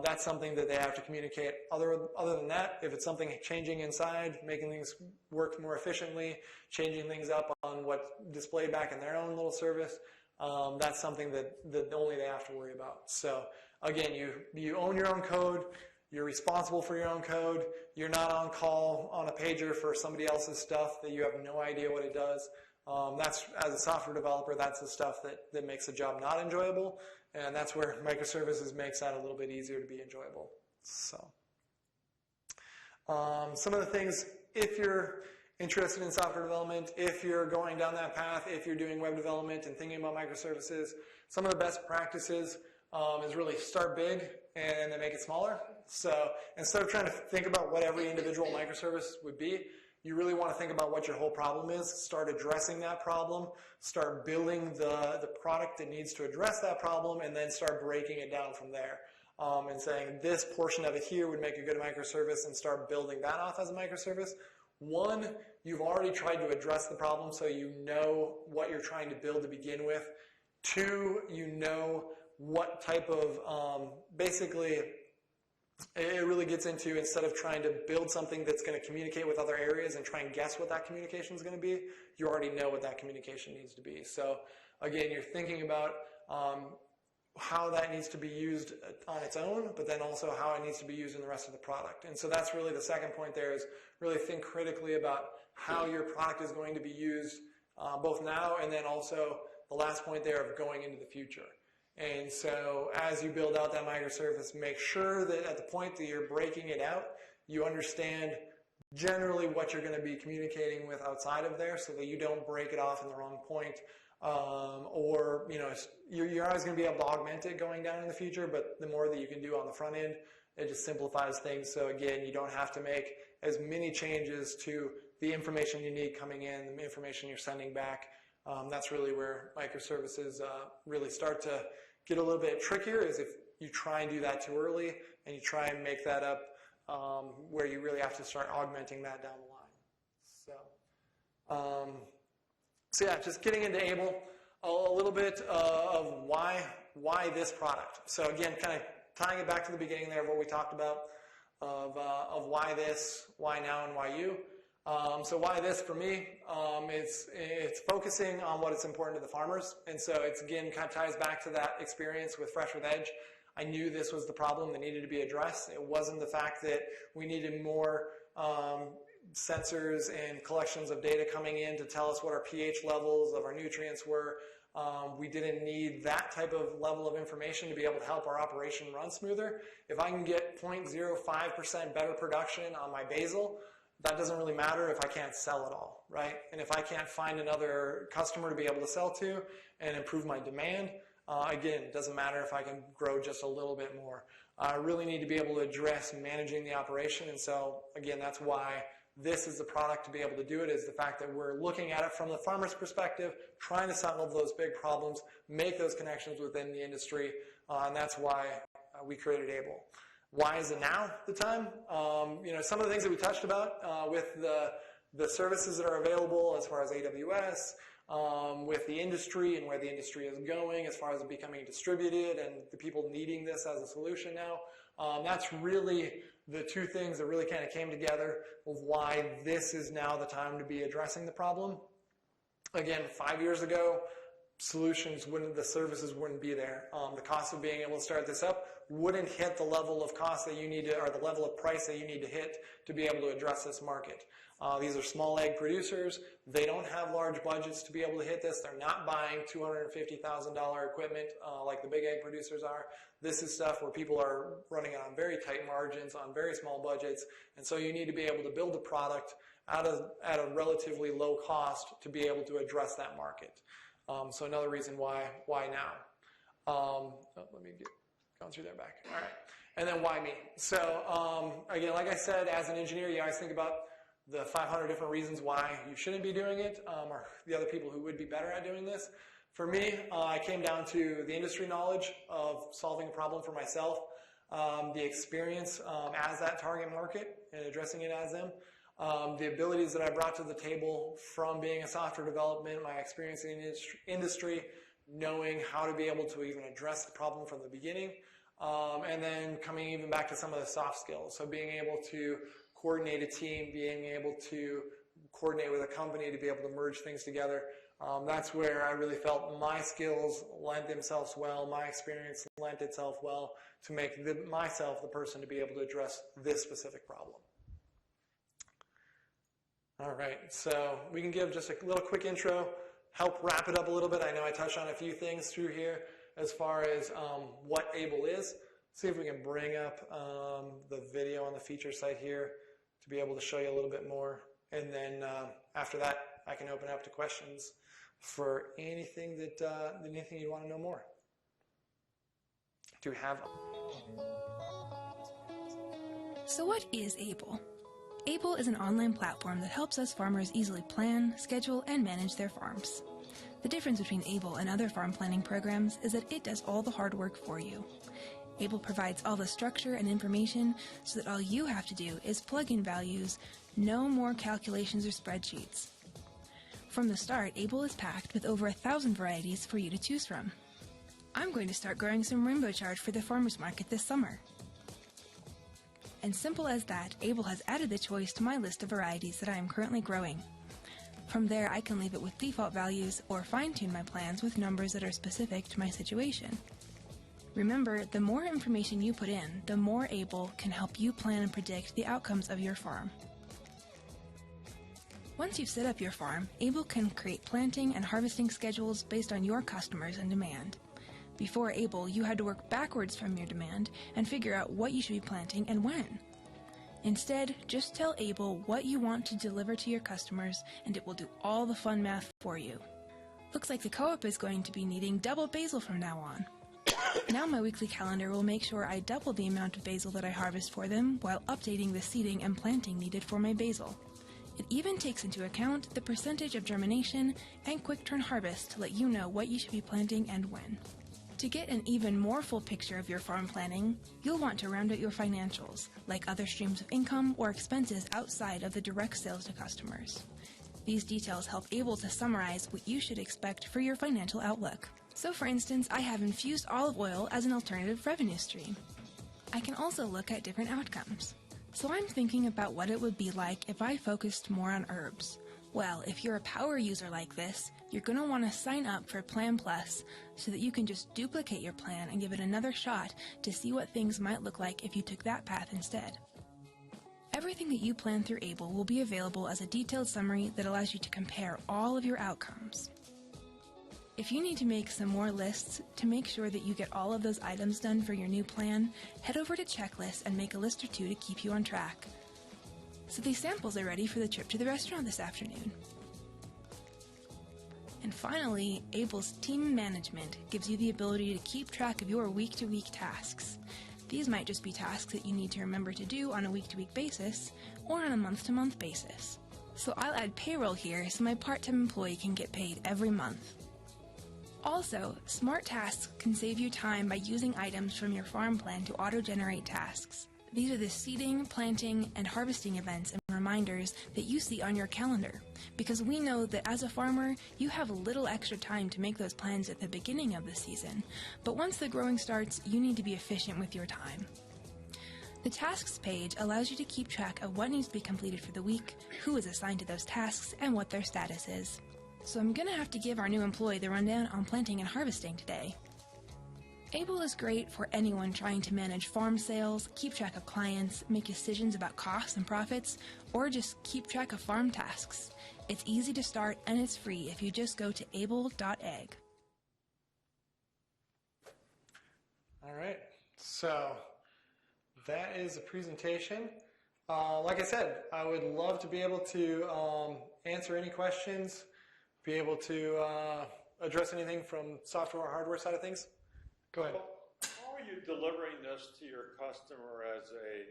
that's something that they have to communicate. Other than that, if it's something changing inside, making things work more efficiently, changing things up on what's displayed back in their own little service, that's something that only they have to worry about. So again, you own your own code, you're responsible for your own code, you're not on call on a pager for somebody else's stuff that you have no idea what it does. That's, as a software developer, that's the stuff that makes the job not enjoyable. And that's where microservices makes that a little bit easier to be enjoyable. So, some of the things, if you're interested in software development, if you're going down that path, if you're doing web development and thinking about microservices, some of the best practices is really start big and then make it smaller. So instead of trying to think about what every individual microservice would be, you really want to think about what your whole problem is, start addressing that problem, start building the product that needs to address that problem, and then start breaking it down from there. And saying this portion of it here would make a good microservice and start building that off as a microservice. One, you've already tried to address the problem so you know what you're trying to build to begin with. Two, you know what type of, basically, it really gets into, instead of trying to build something that's going to communicate with other areas and try and guess what that communication is going to be, you already know what that communication needs to be. So again, you're thinking about how that needs to be used on its own, but then also how it needs to be used in the rest of the product. And so that's really the second point there, is really think critically about how your product is going to be used both now and then also the last point there of going into the future. And so as you build out that microservice, make sure that at the point that you're breaking it out, you understand generally what you're going to be communicating with outside of there so that you don't break it off in the wrong point. Or, you know, you're always going to be able to augment it going down in the future, but the more that you can do on the front end, it just simplifies things. So again, you don't have to make as many changes to the information you need coming in, the information you're sending back. That's really where microservices really start to get a little bit trickier, is if you try and do that too early and you try and make that up where you really have to start augmenting that down the line. So yeah, just getting into Able, a little bit of why this product. So again, kind of tying it back to the beginning there of what we talked about of why this, why now, and why you. So why this for me, it's focusing on what is important to the farmers. And so it's, again, kind of ties back to that experience with Fresh with Edge. I knew this was the problem that needed to be addressed. It wasn't the fact that we needed more sensors and collections of data coming in to tell us what our pH levels of our nutrients were. We didn't need that type of level of information to be able to help our operation run smoother. If I can get 0.05% better production on my basil, that doesn't really matter if I can't sell it all, right? And if I can't find another customer to be able to sell to and improve my demand, again, it doesn't matter if I can grow just a little bit more. I really need to be able to address managing the operation, and so, again, that's why this is the product to be able to do it, is the fact that we're looking at it from the farmer's perspective, trying to solve those big problems, make those connections within the industry, and that's why we created Able. Why is it now the time? You know, some of the things that we touched about with the services that are available as far as AWS, with the industry and where the industry is going as far as it becoming distributed and the people needing this as a solution now. That's really the two things that really kind of came together of why this is now the time to be addressing the problem. Again, 5 years ago, the services wouldn't be there. The cost of being able to start this up wouldn't hit the level of cost that you need to, or the level of price that you need to hit to be able to address this market. These are small egg producers. They don't have large budgets to be able to hit this. They're not buying $250,000 equipment like the big egg producers are. This is stuff where people are running on very tight margins, on very small budgets, and so you need to be able to build a product at a relatively low cost to be able to address that market. So another reason why now. Let me get going through that back. All right. And then why me? So again, like I said, as an engineer, you always think about the 500 different reasons why you shouldn't be doing it, or the other people who would be better at doing this. For me, I came down to the industry knowledge of solving a problem for myself, the experience as that target market and addressing it as them, the abilities that I brought to the table from being a software development, my experience in the industry, knowing how to be able to even address the problem from the beginning, and then coming even back to some of the soft skills. So being able to coordinate a team, being able to coordinate with a company to be able to merge things together. That's where I really felt my skills lent themselves well, my experience lent itself well to make myself the person to be able to address this specific problem. All right, so we can give just a little quick intro, help wrap it up a little bit. I know I touched on a few things through here as far as what Able is. See if we can bring up the video on the feature site here to be able to show you a little bit more. And then after that, I can open up to questions for anything anything you want to know more. Do we have? So what is Able? Able is an online platform that helps us farmers easily plan, schedule, and manage their farms. The difference between Able and other farm planning programs is that it does all the hard work for you. Able provides all the structure and information so that all you have to do is plug in values, no more calculations or spreadsheets. From the start, Able is packed with over 1,000 varieties for you to choose from. I'm going to start growing some rainbow chard for the farmers market this summer. And simple as that, Able has added the choice to my list of varieties that I am currently growing. From there, I can leave it with default values or fine-tune my plans with numbers that are specific to my situation. Remember, the more information you put in, the more Able can help you plan and predict the outcomes of your farm. Once you've set up your farm, Able can create planting and harvesting schedules based on your customers and demand. Before Able, you had to work backwards from your demand and figure out what you should be planting and when. Instead, just tell Able what you want to deliver to your customers and it will do all the fun math for you. Looks like the co-op is going to be needing double basil from now on. Now my weekly calendar will make sure I double the amount of basil that I harvest for them while updating the seeding and planting needed for my basil. It even takes into account the percentage of germination and quick turn harvest to let you know what you should be planting and when. To get an even more full picture of your farm planning, you'll want to round out your financials, like other streams of income or expenses outside of the direct sales to customers. These details help Able to summarize what you should expect for your financial outlook. So for instance, I have infused olive oil as an alternative revenue stream. I can also look at different outcomes. So I'm thinking about what it would be like if I focused more on herbs. Well, if you're a power user like this, you're going to want to sign up for Plan Plus so that you can just duplicate your plan and give it another shot to see what things might look like if you took that path instead. Everything that you plan through Able will be available as a detailed summary that allows you to compare all of your outcomes. If you need to make some more lists to make sure that you get all of those items done for your new plan, head over to Checklists and make a list or two to keep you on track. So these samples are ready for the trip to the restaurant this afternoon. And finally, Able's team management gives you the ability to keep track of your week-to-week tasks. These might just be tasks that you need to remember to do on a week-to-week basis or on a month-to-month basis. So I'll add payroll here so my part-time employee can get paid every month. Also, Smart Tasks can save you time by using items from your farm plan to auto-generate tasks. These are the seeding, planting, and harvesting events and reminders that you see on your calendar, because we know that as a farmer, you have a little extra time to make those plans at the beginning of the season. But once the growing starts, you need to be efficient with your time. The Tasks page allows you to keep track of what needs to be completed for the week, who is assigned to those tasks, and what their status is. So I'm going to have to give our new employee the rundown on planting and harvesting today. Able is great for anyone trying to manage farm sales, keep track of clients, make decisions about costs and profits, or just keep track of farm tasks. It's easy to start and it's free if you just go to Able.ag. All right, so that is a presentation. Like I said, I would love to be able to answer any questions, be able to address anything from software or hardware side of things. Go ahead. Well, how are you delivering this to your customer as a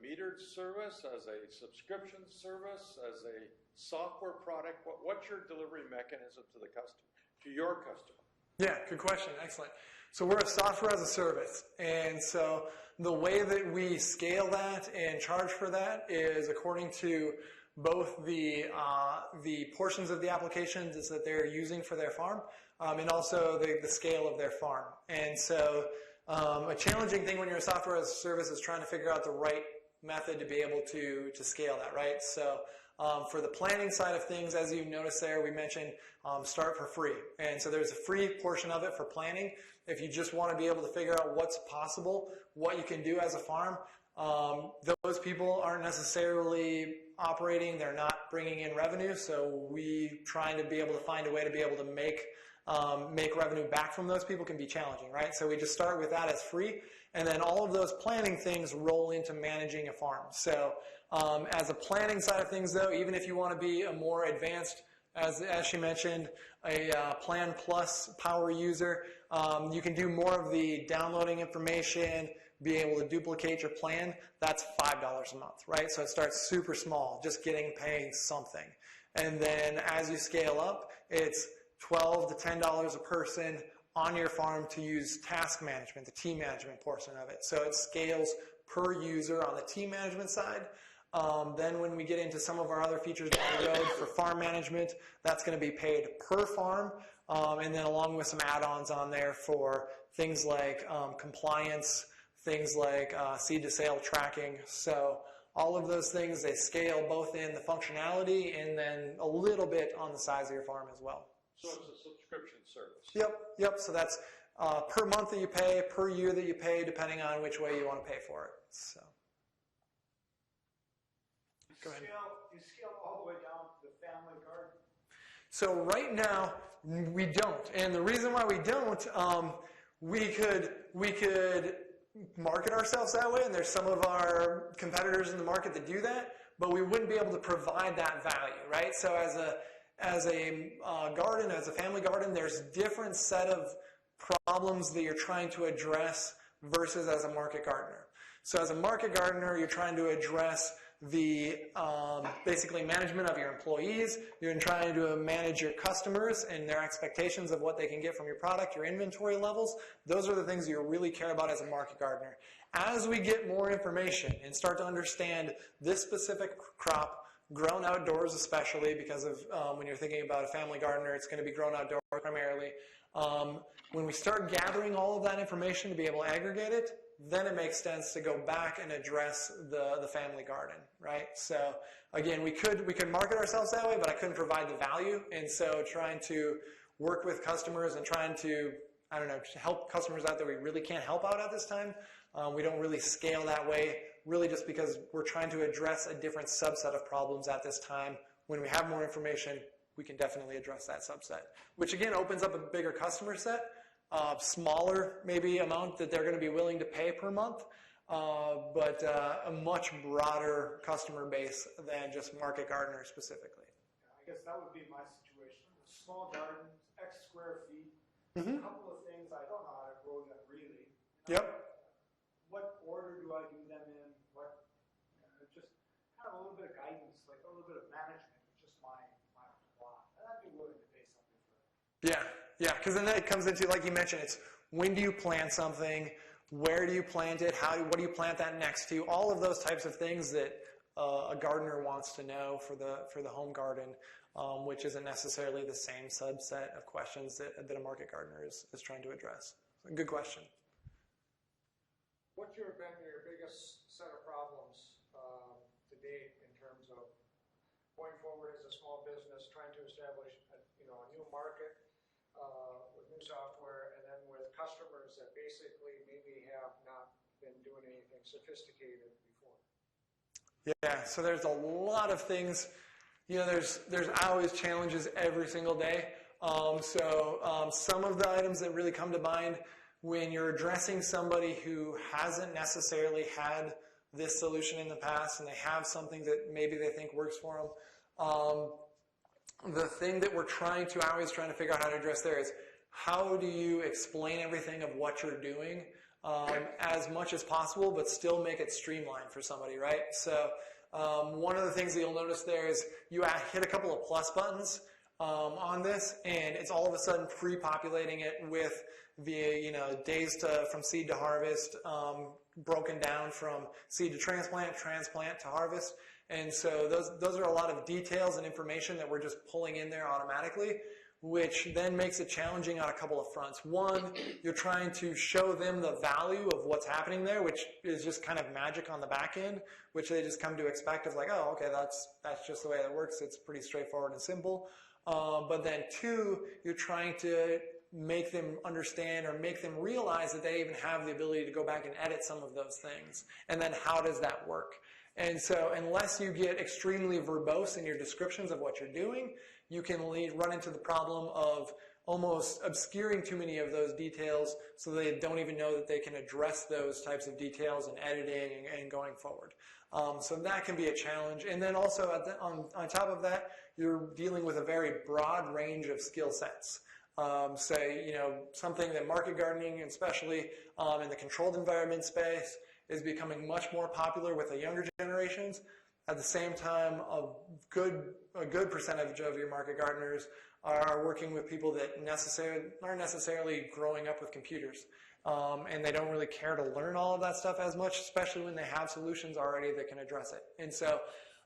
metered service, as a subscription service, as a software product? What's your delivery mechanism to the customer, to your customer? Yeah, good question. Excellent. So we're a software as a service, and so the way that we scale that and charge for that is according to both the portions of the applications that they're using for their farm, and also the scale of their farm. And so a challenging thing when you're a software as a service is trying to figure out the right method to be able to scale that, right? So for the planning side of things, as you noticed there, we mentioned start for free. And so there's a free portion of it for planning. If you just want to be able to figure out what's possible, what you can do as a farm, those people aren't necessarily operating, they're not bringing in revenue, so we trying to be able to find a way to be able to make revenue back from those people can be challenging, right? So we just start with that as free, and then all of those planning things roll into managing a farm. So as a planning side of things, though, even if you want to be a more advanced, as she mentioned, a Plan Plus power user, you can do more of the downloading information, be able to duplicate your plan. That's $5 a month, right? So it starts super small, just paying something. And then as you scale up, it's $12 to $10 a person on your farm to use task management, the team management portion of it. So it scales per user on the team management side. Then when we get into some of our other features down the road for farm management, that's going to be paid per farm, and then along with some add-ons on there for things like compliance, things like seed to sale tracking. So all of those things, they scale both in the functionality and then a little bit on the size of your farm as well. So it's a subscription service. Yep. So that's per month that you pay, per year that you pay, depending on which way you want to pay for it. So. Go ahead. You scale all the way down to the family garden? So right now, we don't. And the reason why we don't, we could market ourselves that way, and there's some of our competitors in the market that do that, but we wouldn't be able to provide that value, right? So as a garden, as a family garden, there's different set of problems that you're trying to address versus as a market gardener. So as a market gardener, you're trying to address the basically management of your employees. You're trying to manage your customers and their expectations of what they can get from your product, your inventory levels. Those are the things you really care about as a market gardener. As we get more information and start to understand this specific crop, grown outdoors especially, because of when you're thinking about a family gardener, it's going to be grown outdoors primarily. When we start gathering all of that information to be able to aggregate it, then it makes sense to go back and address the family garden, right? So again, we could market ourselves that way, but I couldn't provide the value. And so trying to work with customers and trying to, help customers out that we really can't help out at this time. We don't really scale that way, really just because we're trying to address a different subset of problems at this time. When we have more information, we can definitely address that subset, which again opens up a bigger customer set. Smaller maybe amount that they're going to be willing to pay per month, but a much broader customer base than just market gardeners specifically. I guess that would be my situation. A small garden, X square feet, a couple of things I don't know how to grow them really. Yep. What order do I do them in? Just kind of a little bit of guidance, like a little bit of management, just my plot. And I'd be willing to pay something for that. Yeah, because then it comes into, like you mentioned, it's when do you plant something, where do you plant it, what do you plant that next to, all of those types of things that a gardener wants to know for the home garden, which isn't necessarily the same subset of questions that a market gardener is trying to address. Good question. What's been your biggest set of problems to date in terms of going forward as a small business, trying to establish a new market with new software, and then with customers that basically maybe have not been doing anything sophisticated before? Yeah, so there's a lot of things. There's always challenges every single day. Some of the items that really come to mind when you're addressing somebody who hasn't necessarily had this solution in the past and they have something that maybe they think works for them, the thing that we're always trying to figure out how to address there is how do you explain everything of what you're doing as much as possible, but still make it streamlined for somebody, right? So one of the things that you'll notice there is you hit a couple of plus buttons on this, and it's all of a sudden pre-populating it with the days from seed to harvest, broken down from seed to transplant to harvest. And so those are a lot of details and information that we're just pulling in there automatically, which then makes it challenging on a couple of fronts. One, you're trying to show them the value of what's happening there, which is just kind of magic on the back end, which they just come to expect as like, oh, okay, that's just the way it works. It's pretty straightforward and simple. But then two, you're trying to make them understand or make them realize that they even have the ability to go back and edit some of those things. And then how does that work? And so unless you get extremely verbose in your descriptions of what you're doing, you can run into the problem of almost obscuring too many of those details so they don't even know that they can address those types of details in editing and going forward. So that can be a challenge. And then also on top of that, you're dealing with a very broad range of skill sets. Something that market gardening, especially in the controlled environment space, is becoming much more popular with the younger generations. At the same time, a good percentage of your market gardeners are working with people that aren't necessarily growing up with computers. And they don't really care to learn all of that stuff as much, especially when they have solutions already that can address it. And so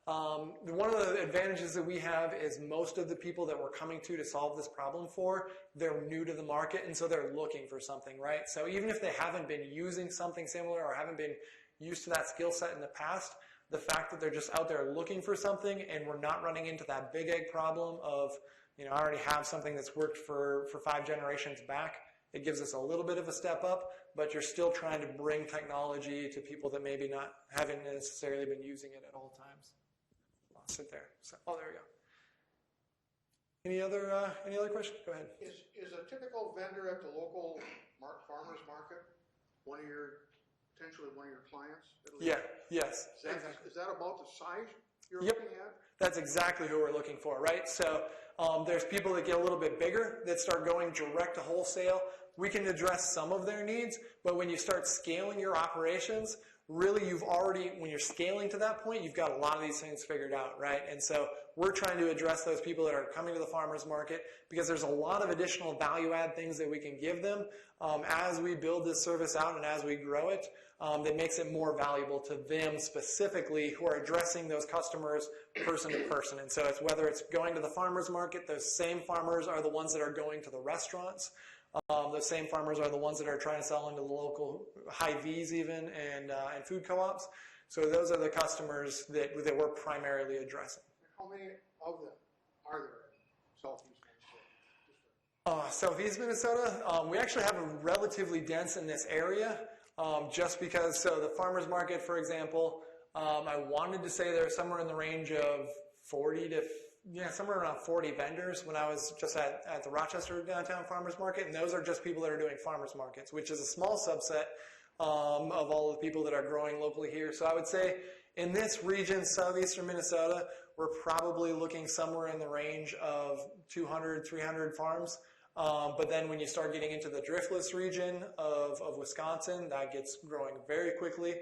one of the advantages that we have is most of the people that we're coming to solve this problem for, they're new to the market, and so they're looking for something, right? So even if they haven't been using something similar or haven't been used to that skill set in the past, the fact that they're just out there looking for something and we're not running into that big egg problem of, I already have something that's worked for 5 generations back, it gives us a little bit of a step up, but you're still trying to bring technology to people that maybe haven't necessarily been using it at all times. I'll sit there. So, there we go. Any other questions? Go ahead. Is a typical vendor at the local farmers market potentially one of your clients? Yeah. Yes. Is that about the size you're Yep. looking at? That's exactly who we're looking for, right? So there's people that get a little bit bigger that start going direct to wholesale. We can address some of their needs, but when you start scaling your operations, really when you're scaling to that point, you've got a lot of these things figured out, right? And so we're trying to address those people that are coming to the farmer's market because there's a lot of additional value add things that we can give them as we build this service out and as we grow it that makes it more valuable to them specifically who are addressing those customers person to person. And so whether it's going to the farmer's market, those same farmers are the ones that are going to the restaurants. Those same farmers are the ones that are trying to sell into the local Hy-Vees even and food co-ops. So those are the customers that we're primarily addressing. How many of them are there in Southeast Minnesota? Southeast Minnesota, we actually have a relatively dense in this area just because, so the farmer's market, for example, I wanted to say there's somewhere in the range of 40 to somewhere around 40 vendors when I was just at the Rochester Downtown Farmers Market, and those are just people that are doing farmers markets, which is a small subset of all the people that are growing locally here. So I would say in this region, southeastern Minnesota, we're probably looking somewhere in the range of 200, 300 farms. But then when you start getting into the driftless region of Wisconsin, that gets growing very quickly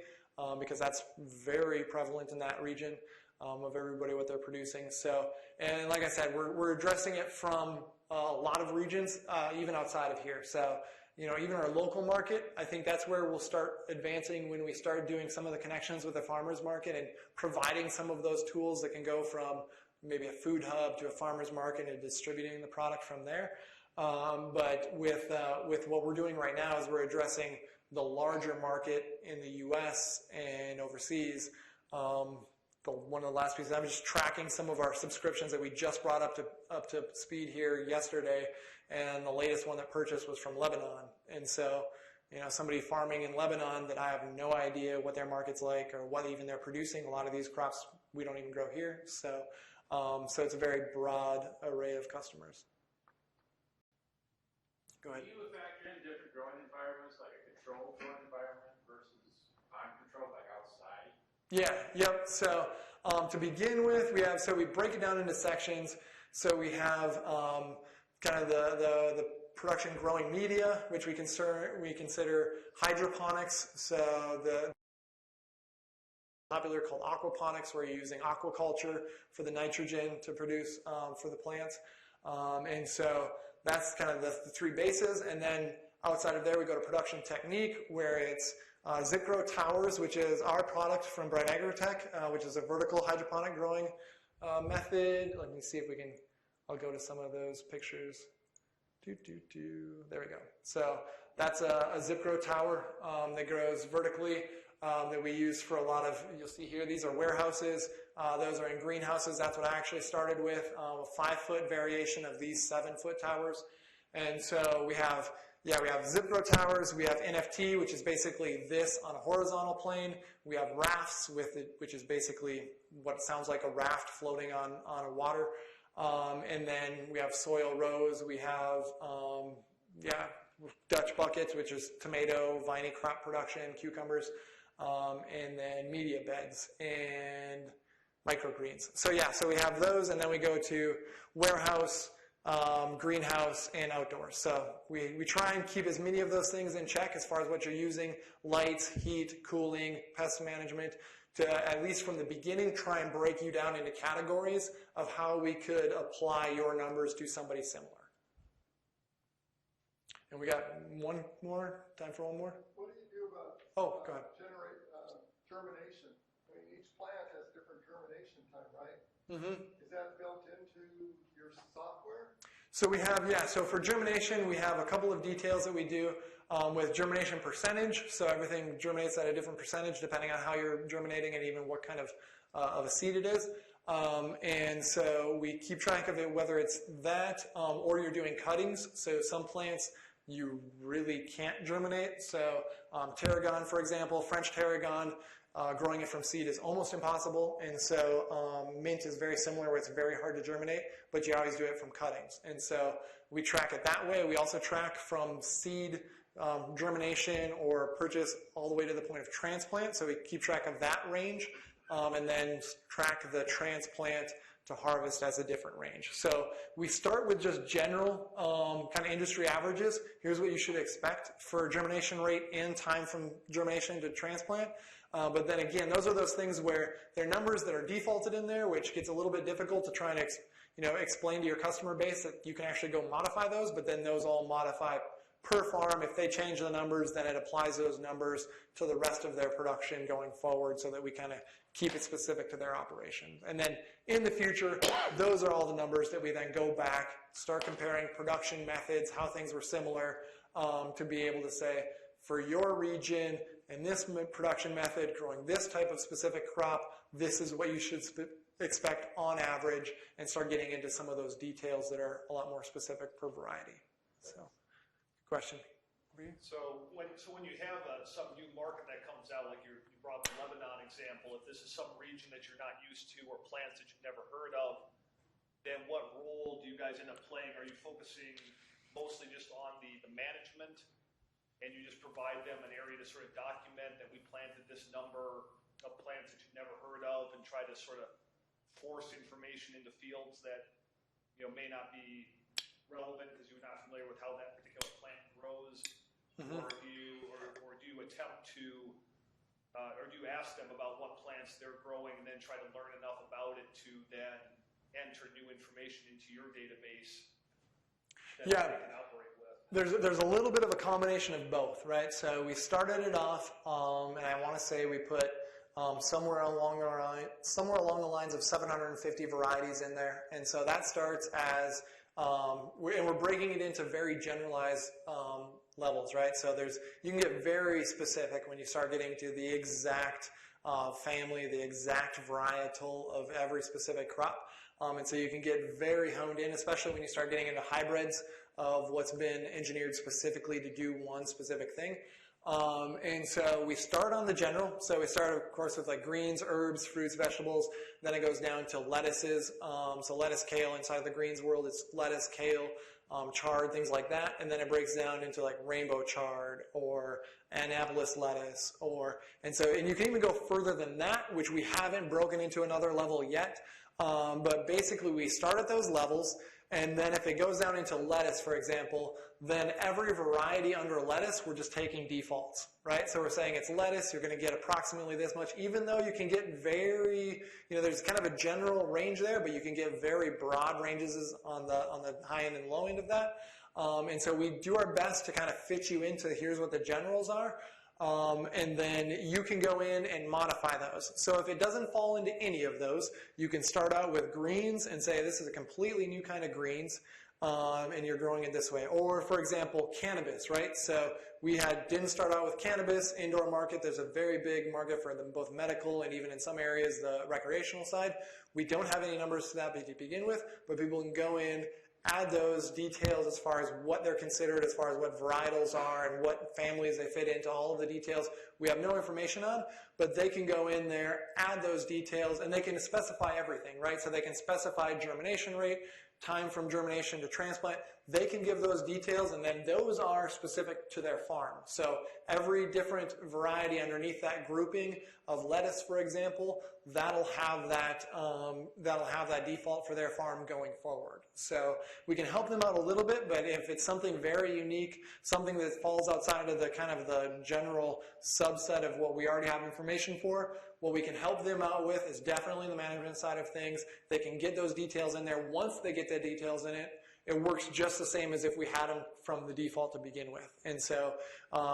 because that's very prevalent in that region. Of everybody what they're producing. So, and like I said, we're addressing it from a lot of regions, even outside of here. So even our local market, I think that's where we'll start advancing when we start doing some of the connections with the farmers market and providing some of those tools that can go from maybe a food hub to a farmers market and distributing the product from there. But with what we're doing right now is we're addressing the larger market in the U.S. and overseas. One of the last pieces, I'm just tracking some of our subscriptions that we just brought up to speed here yesterday, and the latest one that purchased was from Lebanon. And so, somebody farming in Lebanon that I have no idea what their market's like or what even they're producing. A lot of these crops we don't even grow here. So it's a very broad array of customers. Go ahead. Do you factor in different growing environments, like a controlled growing environment versus uncontrolled, like outside? Yeah, yep. So to begin with, we break it down into sections. So we have kind of the production growing media, which we consider hydroponics. So the popular called aquaponics, where you're using aquaculture for the nitrogen to produce for the plants. And so that's kind of the three bases. And then outside of there, we go to production technique, where it's zip grow towers, which is our product from Bright Agrotech, which is a vertical hydroponic growing method. Let me see if we can, I'll go to some of those pictures. There we go. So that's a zip grow tower that grows vertically that we use for a lot of, you'll see here, these are warehouses. Those are in greenhouses. That's what I actually started with, a 5-foot variation of these 7-foot towers. And so we have zip grow towers. We have NFT, which is basically this on a horizontal plane. We have rafts with it, which is basically what sounds like a raft floating on water. And then we have soil rows. We have, Dutch buckets, which is tomato, viney crop production, cucumbers, and then media beds and microgreens. So we have those, and then we go to warehouse, greenhouse, and outdoors. So we try and keep as many of those things in check as far as what you're using, lights, heat, cooling, pest management, to at least from the beginning try and break you down into categories of how we could apply your numbers to somebody similar. And we got one more, time for one more? What do you do about go ahead. Germination? I mean, each plant has different germination time, right? Mm-hmm. Is that built into your software? So we have, so for germination, we have a couple of details that we do with germination percentage. So everything germinates at a different percentage depending on how you're germinating and even what kind of a seed it is. And so we keep track of it, whether it's that or you're doing cuttings. So some plants you really can't germinate. So tarragon, for example, French tarragon, growing it from seed is almost impossible. And so mint is very similar, where it's very hard to germinate, but you always do it from cuttings. And so we track it that way. We also track from seed germination or purchase all the way to the point of transplant. So we keep track of that range and then track the transplant to harvest as a different range. So we start with just general kind of industry averages. Here's what you should expect for germination rate and time from germination to transplant. But then again, those are those things where they're numbers that are defaulted in there, which gets a little bit difficult to try and explain to your customer base that you can actually go modify those, but then those all modify per farm. If they change the numbers, then it applies those numbers to the rest of their production going forward so that we kind of keep it specific to their operation. And then in the future, those are all the numbers that we then go back, start comparing production methods, how things were similar, to be able to say, for your region and this production method, growing this type of specific crop, this is what you should expect on average, and start getting into some of those details that are a lot more specific per variety. So, question? So when you have some new market that comes out, like you brought the Lebanon example, if this is some region that you're not used to or plants that you've never heard of, then what role do you guys end up playing? Are you focusing mostly just on the management, and you just provide them an area to sort of document that we planted this number of plants that you've never heard of, and try to sort of force information into fields that may not be relevant because you're not familiar with how that particular plant grows? Mm-hmm. Or do you attempt to, or do you ask them about what plants they're growing and then try to learn enough about it to then enter new information into your database that they can operate with? There's a little bit of a combination of both, right? So we started it off, and I want to say we put somewhere along the lines of 750 varieties in there, and so that starts as we're breaking it into very generalized levels, right? So you can get very specific when you start getting to the exact family, the exact varietal of every specific crop, and so you can get very honed in, especially when you start getting into hybrids of what's been engineered specifically to do one specific thing. And so we start on the general. So we start, of course, with like greens, herbs, fruits, vegetables. Then it goes down to lettuces. So lettuce, kale inside of the greens world, it's lettuce, kale, chard, things like that. And then it breaks down into like rainbow chard or Annapolis lettuce, and you can even go further than that, which we haven't broken into another level yet. But basically we start at those levels. And then if it goes down into lettuce, for example, then every variety under lettuce, we're just taking defaults, right? So we're saying it's lettuce, you're going to get approximately this much, even though you can get very, there's kind of a general range there, but you can get very broad ranges on the high end and low end of that. And so we do our best to kind of fit you into here's what the generals are. And then you can go in and modify those. So if it doesn't fall into any of those, you can start out with greens and say this is a completely new kind of greens, and you're growing it this way. Or, for example, cannabis, right? So we didn't start out with cannabis, indoor market. There's a very big market for them, both medical and even in some areas the recreational side. We don't have any numbers to that to begin with, but people can go in, add those details as far as what they're considered, as far as what varietals are and what families they fit into, all of the details we have no information on, but they can go in there, add those details, and they can specify everything, right? So they can specify germination rate, time from germination to transplant. They can give those details, and then those are specific to their farm. So every different variety underneath that grouping of lettuce, for example, that'll have that default for their farm going forward. So we can help them out a little bit, but if it's something very unique, something that falls outside of the kind of the general subset of what we already have information for, what we can help them out with is definitely the management side of things. They can get those details in there. Once they get the details in it, it works just the same as if we had them from the default to begin with. And so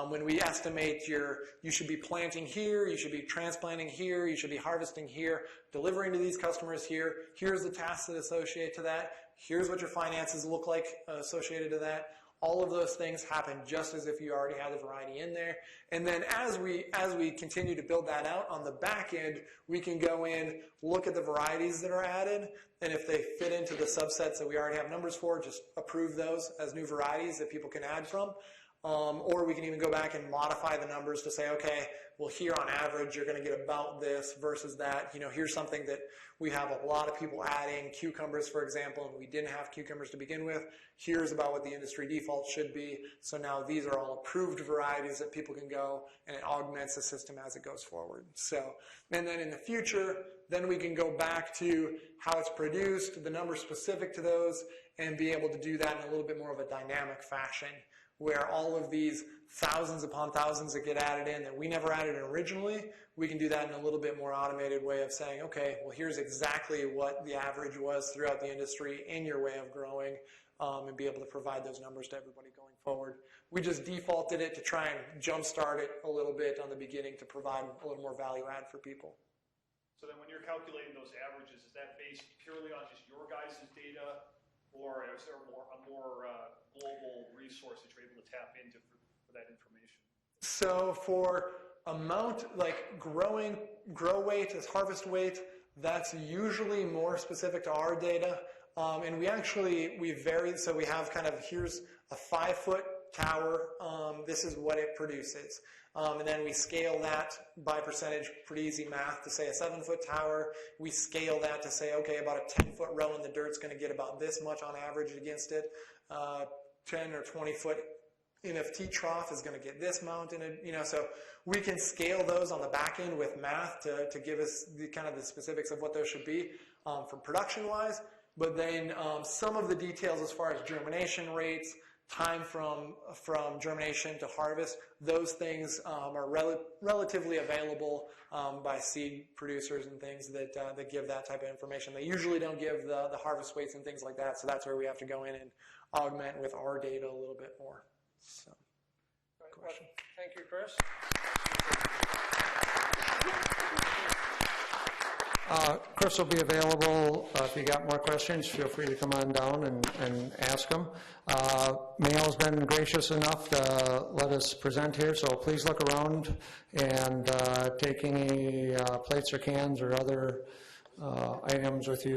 when we estimate you should be planting here, you should be transplanting here, you should be harvesting here, delivering to these customers here, here's the tasks that associate to that, here's what your finances look like associated to that. All of those things happen just as if you already had the variety in there. And then as we continue to build that out on the back end, we can go in, look at the varieties that are added, and if they fit into the subsets that we already have numbers for, just approve those as new varieties that people can add from. Or we can even go back and modify the numbers to say, okay, well, here on average, you're going to get about this versus that. Here's something that we have a lot of people adding, cucumbers, for example, and we didn't have cucumbers to begin with. Here's about what the industry default should be. So now these are all approved varieties that people can go, and it augments the system as it goes forward. So, and then in the future, then we can go back to how it's produced, the numbers specific to those, and be able to do that in a little bit more of a dynamic fashion, where all of these thousands upon thousands that get added in that we never added in originally, we can do that in a little bit more automated way of saying, okay, well, here's exactly what the average was throughout the industry in your way of growing, and be able to provide those numbers to everybody going forward. We just defaulted it to try and jumpstart it a little bit on the beginning to provide a little more value add for people. So then when you're calculating those averages, is that based purely on just your guys' data, or is there a more global resource that you're able to tap into for that information? So for amount, like grow weight as harvest weight, that's usually more specific to our data. And we vary, so we have kind of, here's a 5-foot tower, this is what it produces. And then we scale that by percentage, pretty easy math, to say a 7-foot tower. We scale that to say, okay, about a 10-foot row in the dirt's going to get about this much on average against it. 10 or 20-foot NFT trough is going to get this amount in it. So we can scale those on the back end with math to give us the kind of the specifics of what those should be from production-wise. But then some of the details as far as germination rates, time from germination to harvest, those things are relatively available by seed producers and things that give that type of information. They usually don't give the harvest weights and things like that, so that's where we have to go in and augment with our data a little bit more. So, question. Thank you, Chris. Chris will be available if you got more questions. Feel free to come on down and ask them. Mayo's been gracious enough to let us present here, so please look around and take any plates or cans or other items with you.